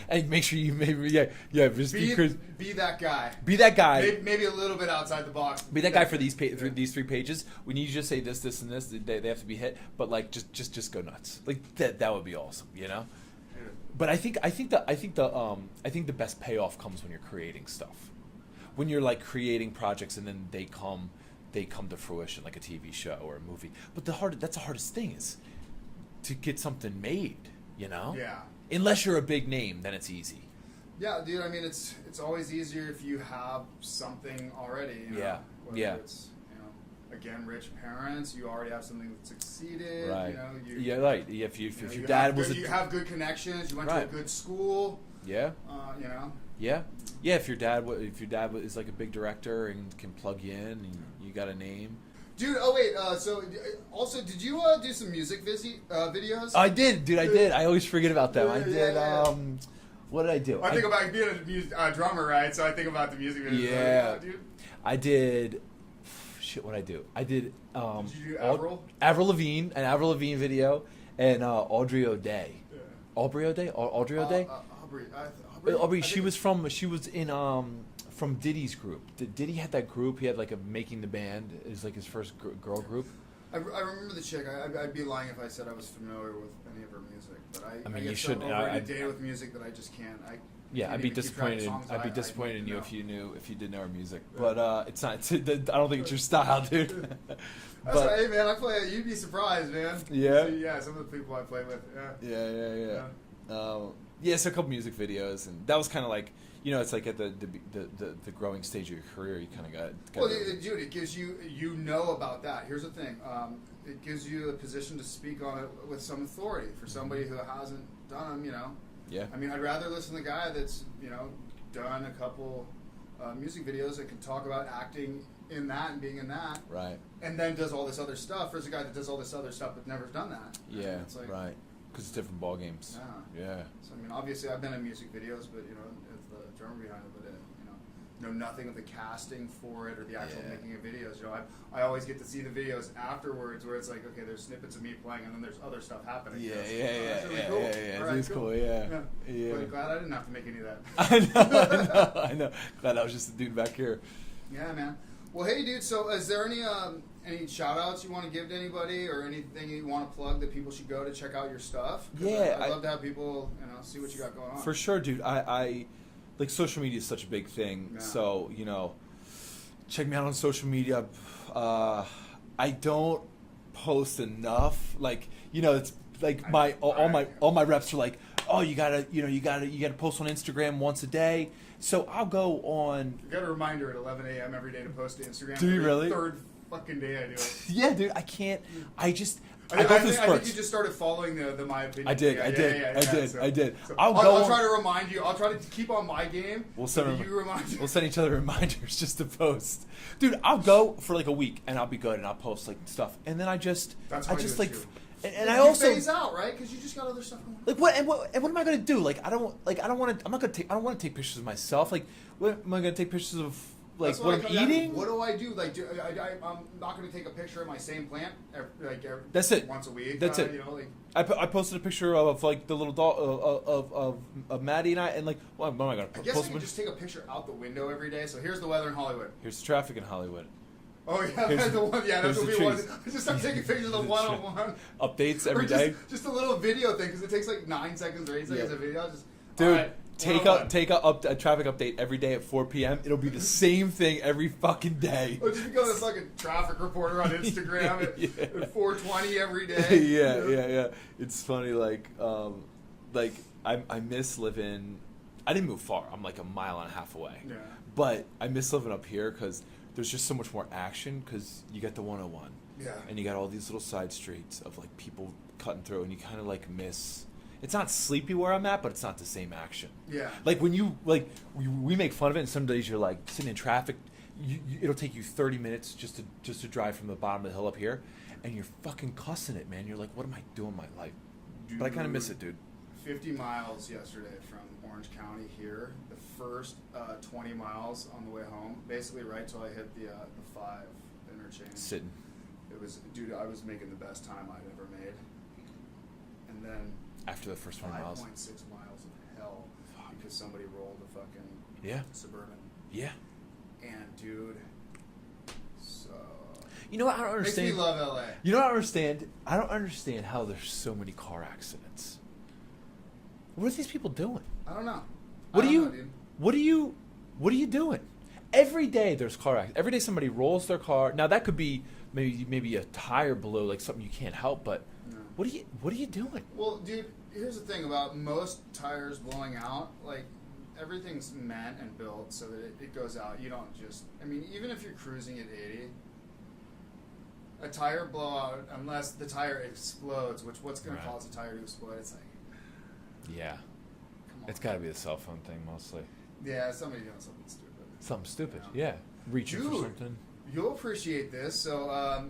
and make sure you just be crazy. Be that guy. Be that guy. Maybe a little bit outside the box. Be that guy for these 3 pages. We need you to say this, and this. They have to be hit, but like just go nuts. Like that would be awesome, Yeah. But I think the best payoff comes when you're creating stuff. When you're like creating projects and then they come to fruition, like a TV show or a movie. But that's the hardest thing, is to get something made, Yeah. Unless you're a big name, then it's easy. Yeah, dude. I mean, it's always easier if you have something already. Yeah. Whether it's again, rich parents, you already have something that succeeded. Right. Right. If your dad was you have good connections. You went to a good school. Yeah. Yeah. If your dad is like a big director and can plug you in and you got a name. Dude, oh wait, so also, did you do some music videos? I did, dude, I did. I always forget about them. I did, what did I do? I think about being a drummer, right? So I think about the music videos. Yeah. Dude. I did, what'd I do? I did, did you do Avril? Avril Lavigne, an Avril Lavigne video, and Audrey O'Day. Yeah. Audrey O'Day? Audrey O'Day? Aubrey, she was in from Diddy's group. Diddy had that group. He had like a Making the Band. It was like his first girl group. I remember the chick. I'd be lying if I said I was familiar with any of her music. But I mean, you should. I'm dated with music that I just can't. I'd be disappointed. I'd be disappointed in you if you did know her music. But it's not. I don't think it's your style, dude. That's right, hey man. I play. You'd be surprised, man. Yeah. Yeah. Some of the people I play with. Yeah. Yeah. So a couple music videos, and that was kind of like, it's like at the growing stage of your career, you kind of got. Well, dude, it gives you about that. Here's the thing. It gives you a position to speak on it with some authority for somebody who hasn't done them. Yeah. I mean, I'd rather listen to the guy that's done a couple music videos that can talk about acting in that and being in that. Right. And then does all this other stuff. There's a guy that does all this other stuff but never done that. Yeah. And it's like, right. Because it's different ball games. Yeah. So I mean, obviously, I've been in music videos, but as the drummer behind it, but know nothing of the casting for it or the actual making of videos. I always get to see the videos afterwards, where it's like, okay, there's snippets of me playing, and then there's other stuff happening. That's really cool. It's cool. Yeah. But glad I didn't have to make any of that. I know. Glad I was just the dude back here. Yeah, man. Well, hey, dude. So, is there any shout outs you want to give to anybody, or anything you want to plug that people should go to check out your stuff? Yeah, I'd love to have people, see what you got going on. For sure, dude. I like social media is such a big thing. Yeah. So, check me out on social media. I don't post enough. Like, it's like all my reps are like, oh, you gotta post on Instagram once a day. So I'll go on. You got a reminder at 11 a.m. every day to post to Instagram. Do you really? Third fucking day I do it. Yeah, dude. I can't. I go through spurts. I think you just started following the Miah-Pinion. I did. So, I did. So I'll try to remind you. I'll try to keep on my game. We'll send each other reminders just to post. Dude, I'll go for like a week and I'll be good and I'll post like stuff, and then I just like. And I also phase out, right? Because you just got other stuff going on. Like what am I gonna do? Like I don't want to take pictures of myself. Like what am I gonna take pictures of? Like what I'm eating? What do I do? Like I'm not going to take a picture of my same plant That's it. Once a week. That's it. I posted a picture of like the little dog of Maddie and I, and like, what am I going to I guess I can just take a picture out the window every day. So here's the weather in Hollywood. Here's the traffic in Hollywood. Oh yeah, that's the one. Yeah, that's what we want. I just start taking pictures of one-on-one updates every day. Just a little video thing because it takes like 9 seconds or 8 seconds of video. Dude. Take a traffic update every day at 4 p.m. It'll be the same thing every fucking day. Oh, just become this fucking traffic reporter on Instagram at 4:20 every day. Yeah. It's funny, I miss living. I didn't move far. I'm like a mile and a half away. Yeah. But I miss living up here because there's just so much more action because you got the 101. Yeah. And you got all these little side streets of like people cutting through, and you kind of like miss. It's not sleepy where I'm at, but it's not the same action. Yeah. Like when you we make fun of it, and some days you're like sitting in traffic. It'll take you 30 minutes just to drive from the bottom of the hill up here, and you're fucking cussing it, man. You're like, what am I doing in my life? Dude, but I kind of miss it, dude. 50 miles yesterday from Orange County here. The first 20 miles on the way home, basically right till I hit the 5 interchange. Sitting. It was, dude. I was making the best time I'd ever made, and then. After the first 20 miles. 5.6 miles of hell because somebody rolled a fucking Suburban. Yeah. And dude, so you know what I don't understand? Makes me love LA. You know what I understand? I don't understand how there's so many car accidents. What are these people doing? I don't know. What are you doing? Every day there's car accidents. Every day somebody rolls their car. Now that could be maybe a tire below, like something you can't help, but what are you doing? Well, dude, here's the thing about most tires blowing out. Like, everything's meant and built so that it goes out. You don't just... I mean, even if you're cruising at 80, a tire blowout, unless the tire explodes, which what's going to cause a tire to explode? It's like... Yeah. Come on. It's got to be the cell phone thing, mostly. Yeah, somebody doing something stupid. Something stupid, yeah. Reaching for something. You'll appreciate this. So,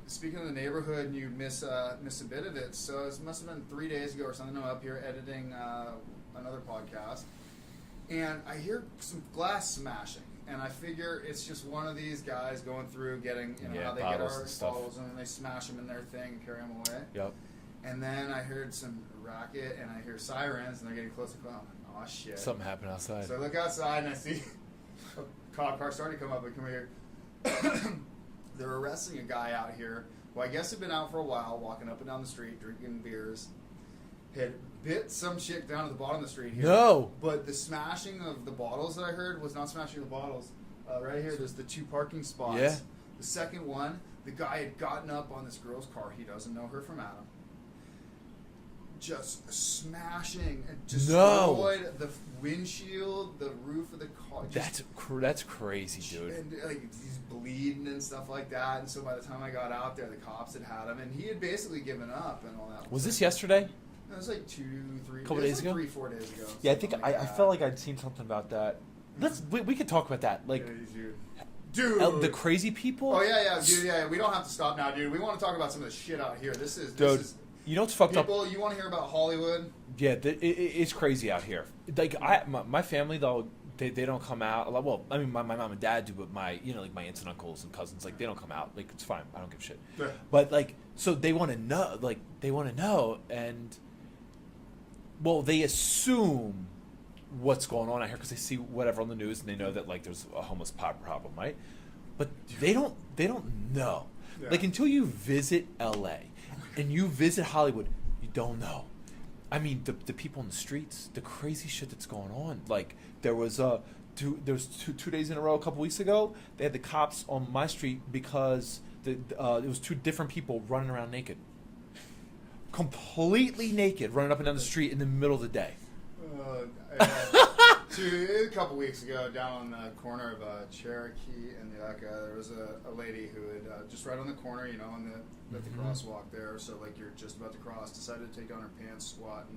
speaking of the neighborhood, and you miss a bit of it. So it must have been 3 days ago or something. I'm up here editing another podcast, and I hear some glass smashing, and I figure it's just one of these guys going through getting, how they get our bottles and then they smash them in their thing and carry them away. Yep. And then I heard some racket, and I hear sirens, and they're getting closer. I'm like, oh shit! Something happened outside. So I look outside, and I see a cop car starting to come up and come here. They're arresting a guy out here who I guess had been out for a while, walking up and down the street, drinking beers. Had bit some shit down at the bottom of the street here. No! But the smashing of the bottles that I heard was not smashing the bottles. Right here, there's the 2 parking spots. Yeah. The second one, the guy had gotten up on this girl's car. He doesn't know her from Adam. Just smashing and destroyed the windshield, the roof of the car. That's crazy, dude. And he's bleeding and stuff like that. And so by the time I got out there, the cops had him, and he had basically given up and all that. Was this yesterday? No, it was like 2, 3. Couple days ago. 3-4 days ago. Yeah, I think I felt like I'd seen something about that. We could talk about that. Like, Dude. The crazy people. Oh yeah, dude. Yeah, we don't have to stop now, dude. We want to talk about some of the shit out here. This is you know what's fucked up? People, you want to hear about Hollywood? Yeah, it's crazy out here. Like my family though, they don't come out. Well, I mean my mom and dad do, but my like my aunts and uncles and cousins, like they don't come out. Like it's fine. I don't give a shit. Yeah. But like, so they want to know. Like they want to know, and well, they assume what's going on out here because they see whatever on the news and they know that like there's a homeless problem, right? But they don't know. Yeah. Like until you visit LA and you visit Hollywood, you don't know. I mean, the people in the streets, the crazy shit that's going on. Like there was two days in a row a couple weeks ago. They had the cops on my street because it was two different people running around naked, completely naked, running up and down the street in the middle of the day. A couple weeks ago, down on the corner of Cherokee and the there was a lady who had just right on the corner, on the crosswalk there. So like you're just about to cross, decided to take down her pants, squat,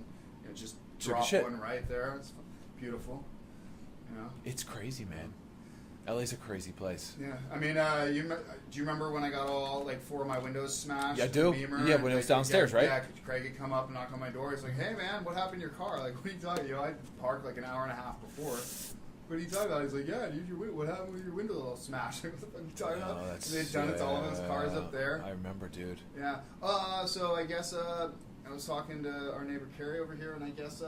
and just drop one right there. It's beautiful. It's crazy, man. LA's a crazy place. Yeah, I mean, do you remember when I got all like 4 of my windows smashed? Yeah, I do. Yeah, when it was downstairs, right? Yeah, Craig had come up and knock on my door. He's like, "Hey, man, what happened to your car? Like, what are you talking? I parked like an hour and a half before. What are you talking about?" He's like, "Yeah, dude, what happened with your window all smashed? What the fuck are you talking about?" And they'd done it to all of his cars up there. I remember, dude. Yeah. So I guess I was talking to our neighbor Carrie over here, and I guess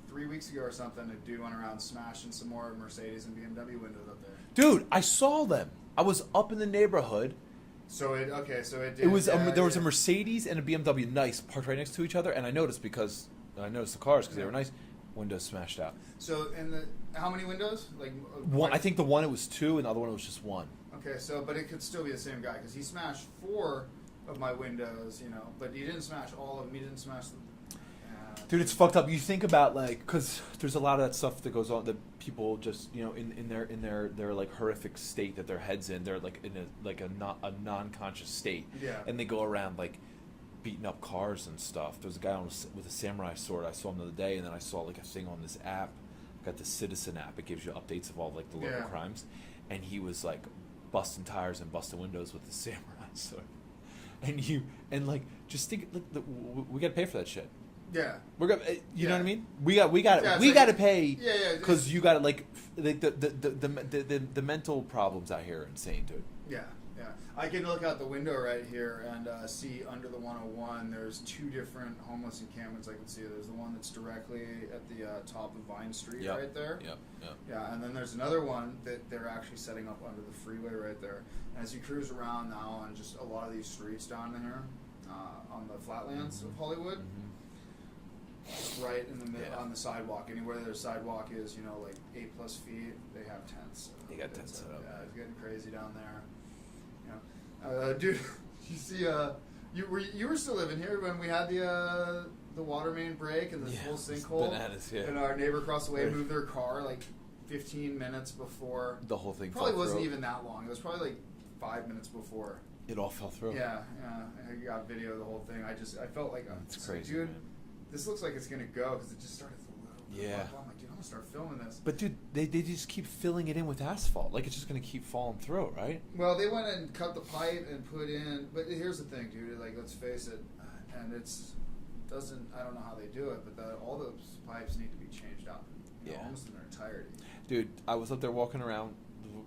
3 weeks ago or something, a dude went around smashing some more Mercedes and BMW windows up there. Dude, I saw them. I was up in the neighborhood. It was there was a Mercedes and a BMW, nice, parked right next to each other, and I noticed the cars because they were nice. Windows smashed out. So, how many windows? Like one. I think the one it was 2, and the other one it was just 1. Okay, but it could still be the same guy because he smashed 4 of my windows, but he didn't smash all of them. He didn't smash them. Dude, it's fucked up. You think about because there's a lot of that stuff that goes on that people just in their like horrific state that their heads in. They're like in a non-conscious state. Yeah. And they go around like beating up cars and stuff. There's a guy with a samurai sword. I saw him the other day, and then I saw like a thing on this app. Got the Citizen app. It gives you updates of all like the local crimes, and he was like busting tires and busting windows with the samurai sword. And like just think like we got to pay for that shit. Yeah, we're gonna. You know what I mean? We got to pay. Yeah. Because you got to like the mental problems out here are insane, dude. Yeah. I can look out the window right here and see under the 101. There's 2 different homeless encampments I can see. There's the one that's directly at the top of Vine Street right there. Yep. Yeah, and then there's another one that they're actually setting up under the freeway right there. And as you cruise around now on just a lot of these streets down here on the flatlands of Hollywood. Just right in the middle on the sidewalk. Anywhere their sidewalk is, like 8+ feet, they have tents. They got tents set up. Yeah, it's getting crazy down there. Dude, you see, you were still living here when we had the water main break and the whole sinkhole. Bananas, yeah. And our neighbor across the way moved their car like 15 minutes before the whole thing. Probably wasn't even that long. It was probably like 5 minutes before. It all fell through. Yeah. I got video of the whole thing. I felt like it's crazy, dude. Man. This looks like it's gonna go because it just started to little. Yeah. I'm like, dude, I'm gonna start filming this. But dude, they just keep filling it in with asphalt. Like it's just gonna keep falling through, right? Well, they went and cut the pipe and put in. But here's the thing, dude. Like, let's face it, and I don't know how they do it, but all those pipes need to be changed out. Almost in their entirety. Dude, I was up there walking around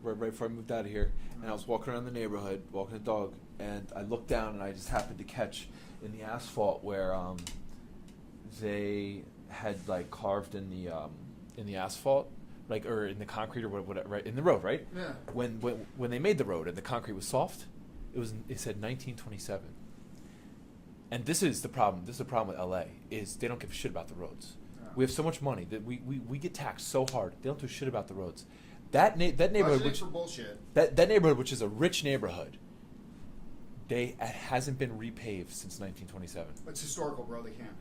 right before I moved out of here, and I was walking around the neighborhood, walking the dog, and I looked down and I just happened to catch in the asphalt where they had like carved in the asphalt, like or in the concrete or whatever, right in the road, right? Yeah. When they made the road and the concrete was soft, it said 1927. And this is the problem. This is the problem with LA is they don't give a shit about the roads. Yeah. We have so much money that we get taxed so hard. They don't do shit about the roads. That neighborhood, which for bullshit. That neighborhood, which is a rich neighborhood, it hasn't been repaved since 1927. It's historical, bro. They can't.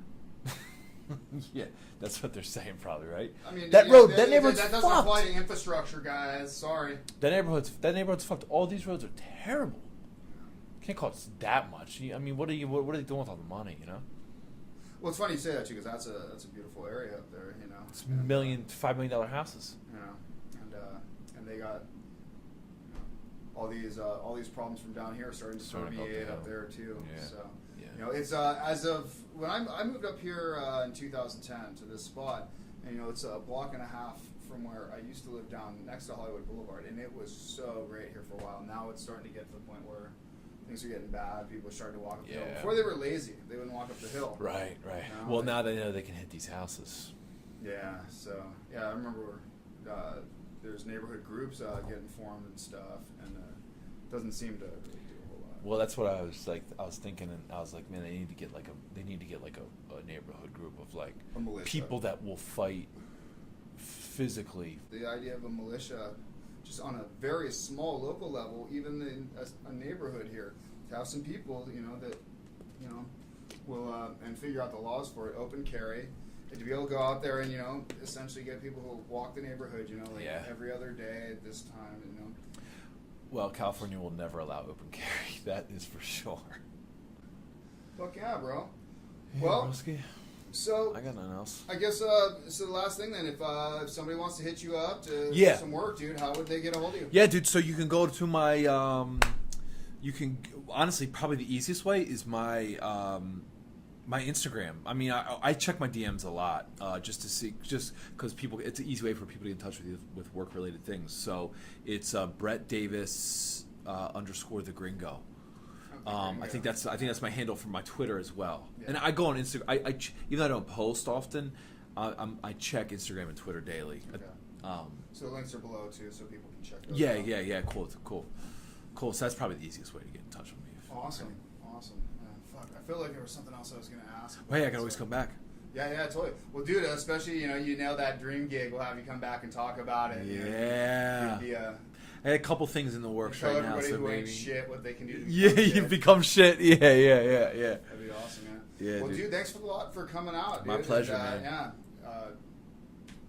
Yeah, that's what they're saying, probly, right? I mean, that neighborhood's that doesn't fucked. apply to infrastructure, guys. Sorry. That neighborhood's fucked. All these roads are terrible. Can't cost that much. I mean, what are they doing with all the money? Well, it's funny you say that too, because that's a beautiful area up there. It's $5 million houses. And they got all these problems from down here are starting to permeate up there too. Yeah. So Yeah. you know, it's as of when I moved up here in 2010 to this spot, and you know, it's a block and a half from where I used to live down next to Hollywood Boulevard, and it was so great here for a while. Now it's starting to get to the point where things are getting bad. People are starting to walk up the hill. Before they were lazy, they wouldn't walk up the hill. Right. You know, Well, now they know they can hit these houses. Yeah. So yeah, I remember there's neighborhood groups getting formed and stuff, and it doesn't seem to really do a whole lot. Well, that's what I was thinking, and I was like, man, they need to get like a neighborhood group of like A militia. people that will fight physically. The idea of a militia, just on a very small local level, even in a neighborhood here, to have some people, you know, that, you know, will and figure out the laws for it, open carry, and to be able to go out there and, you know, essentially get people who walk the neighborhood, you know, like every other day at this time, you know. Well, California will never allow open carry. That is for sure. Fuck yeah, bro. Yeah, Well, broski. So I got nothing else. I guess so the last thing then, if somebody wants to hit you up to do some work, dude, how would they get a hold of you? Yeah, dude. So you can go to my. You can honestly probably the easiest way is my my Instagram. I mean, I check my DMs a lot just to see, just because people. It's an easy way for people to get in touch with you with work related things. So it's Brett Davis _the Gringo. I think that's my handle for my Twitter as well. Yeah. And I go on Instagram. Even though I don't post often, I check Instagram and Twitter daily. Okay. So the links are below too, so people can check those out. Yeah. Cool. So that's probably the easiest way to get in touch with me. Awesome. Fuck, I feel like there was something else I was going to ask. Hey, I can always come back. Yeah, totally. Well, dude, especially, you know, you nail that dream gig. We'll have you come back and talk about it. Yeah. You know, I had a couple things in the works right now. Everybody So who maybe ain't shit, what they can do to you become shit. Yeah. That'd be awesome, man. Yeah, well, dude, thanks a lot for coming out, dude. My pleasure, man. Yeah.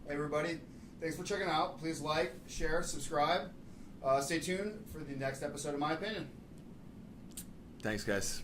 Everybody, thanks for checking out. Please like, share, subscribe. Stay tuned for the next episode of Miah-Pinion. Thanks, guys.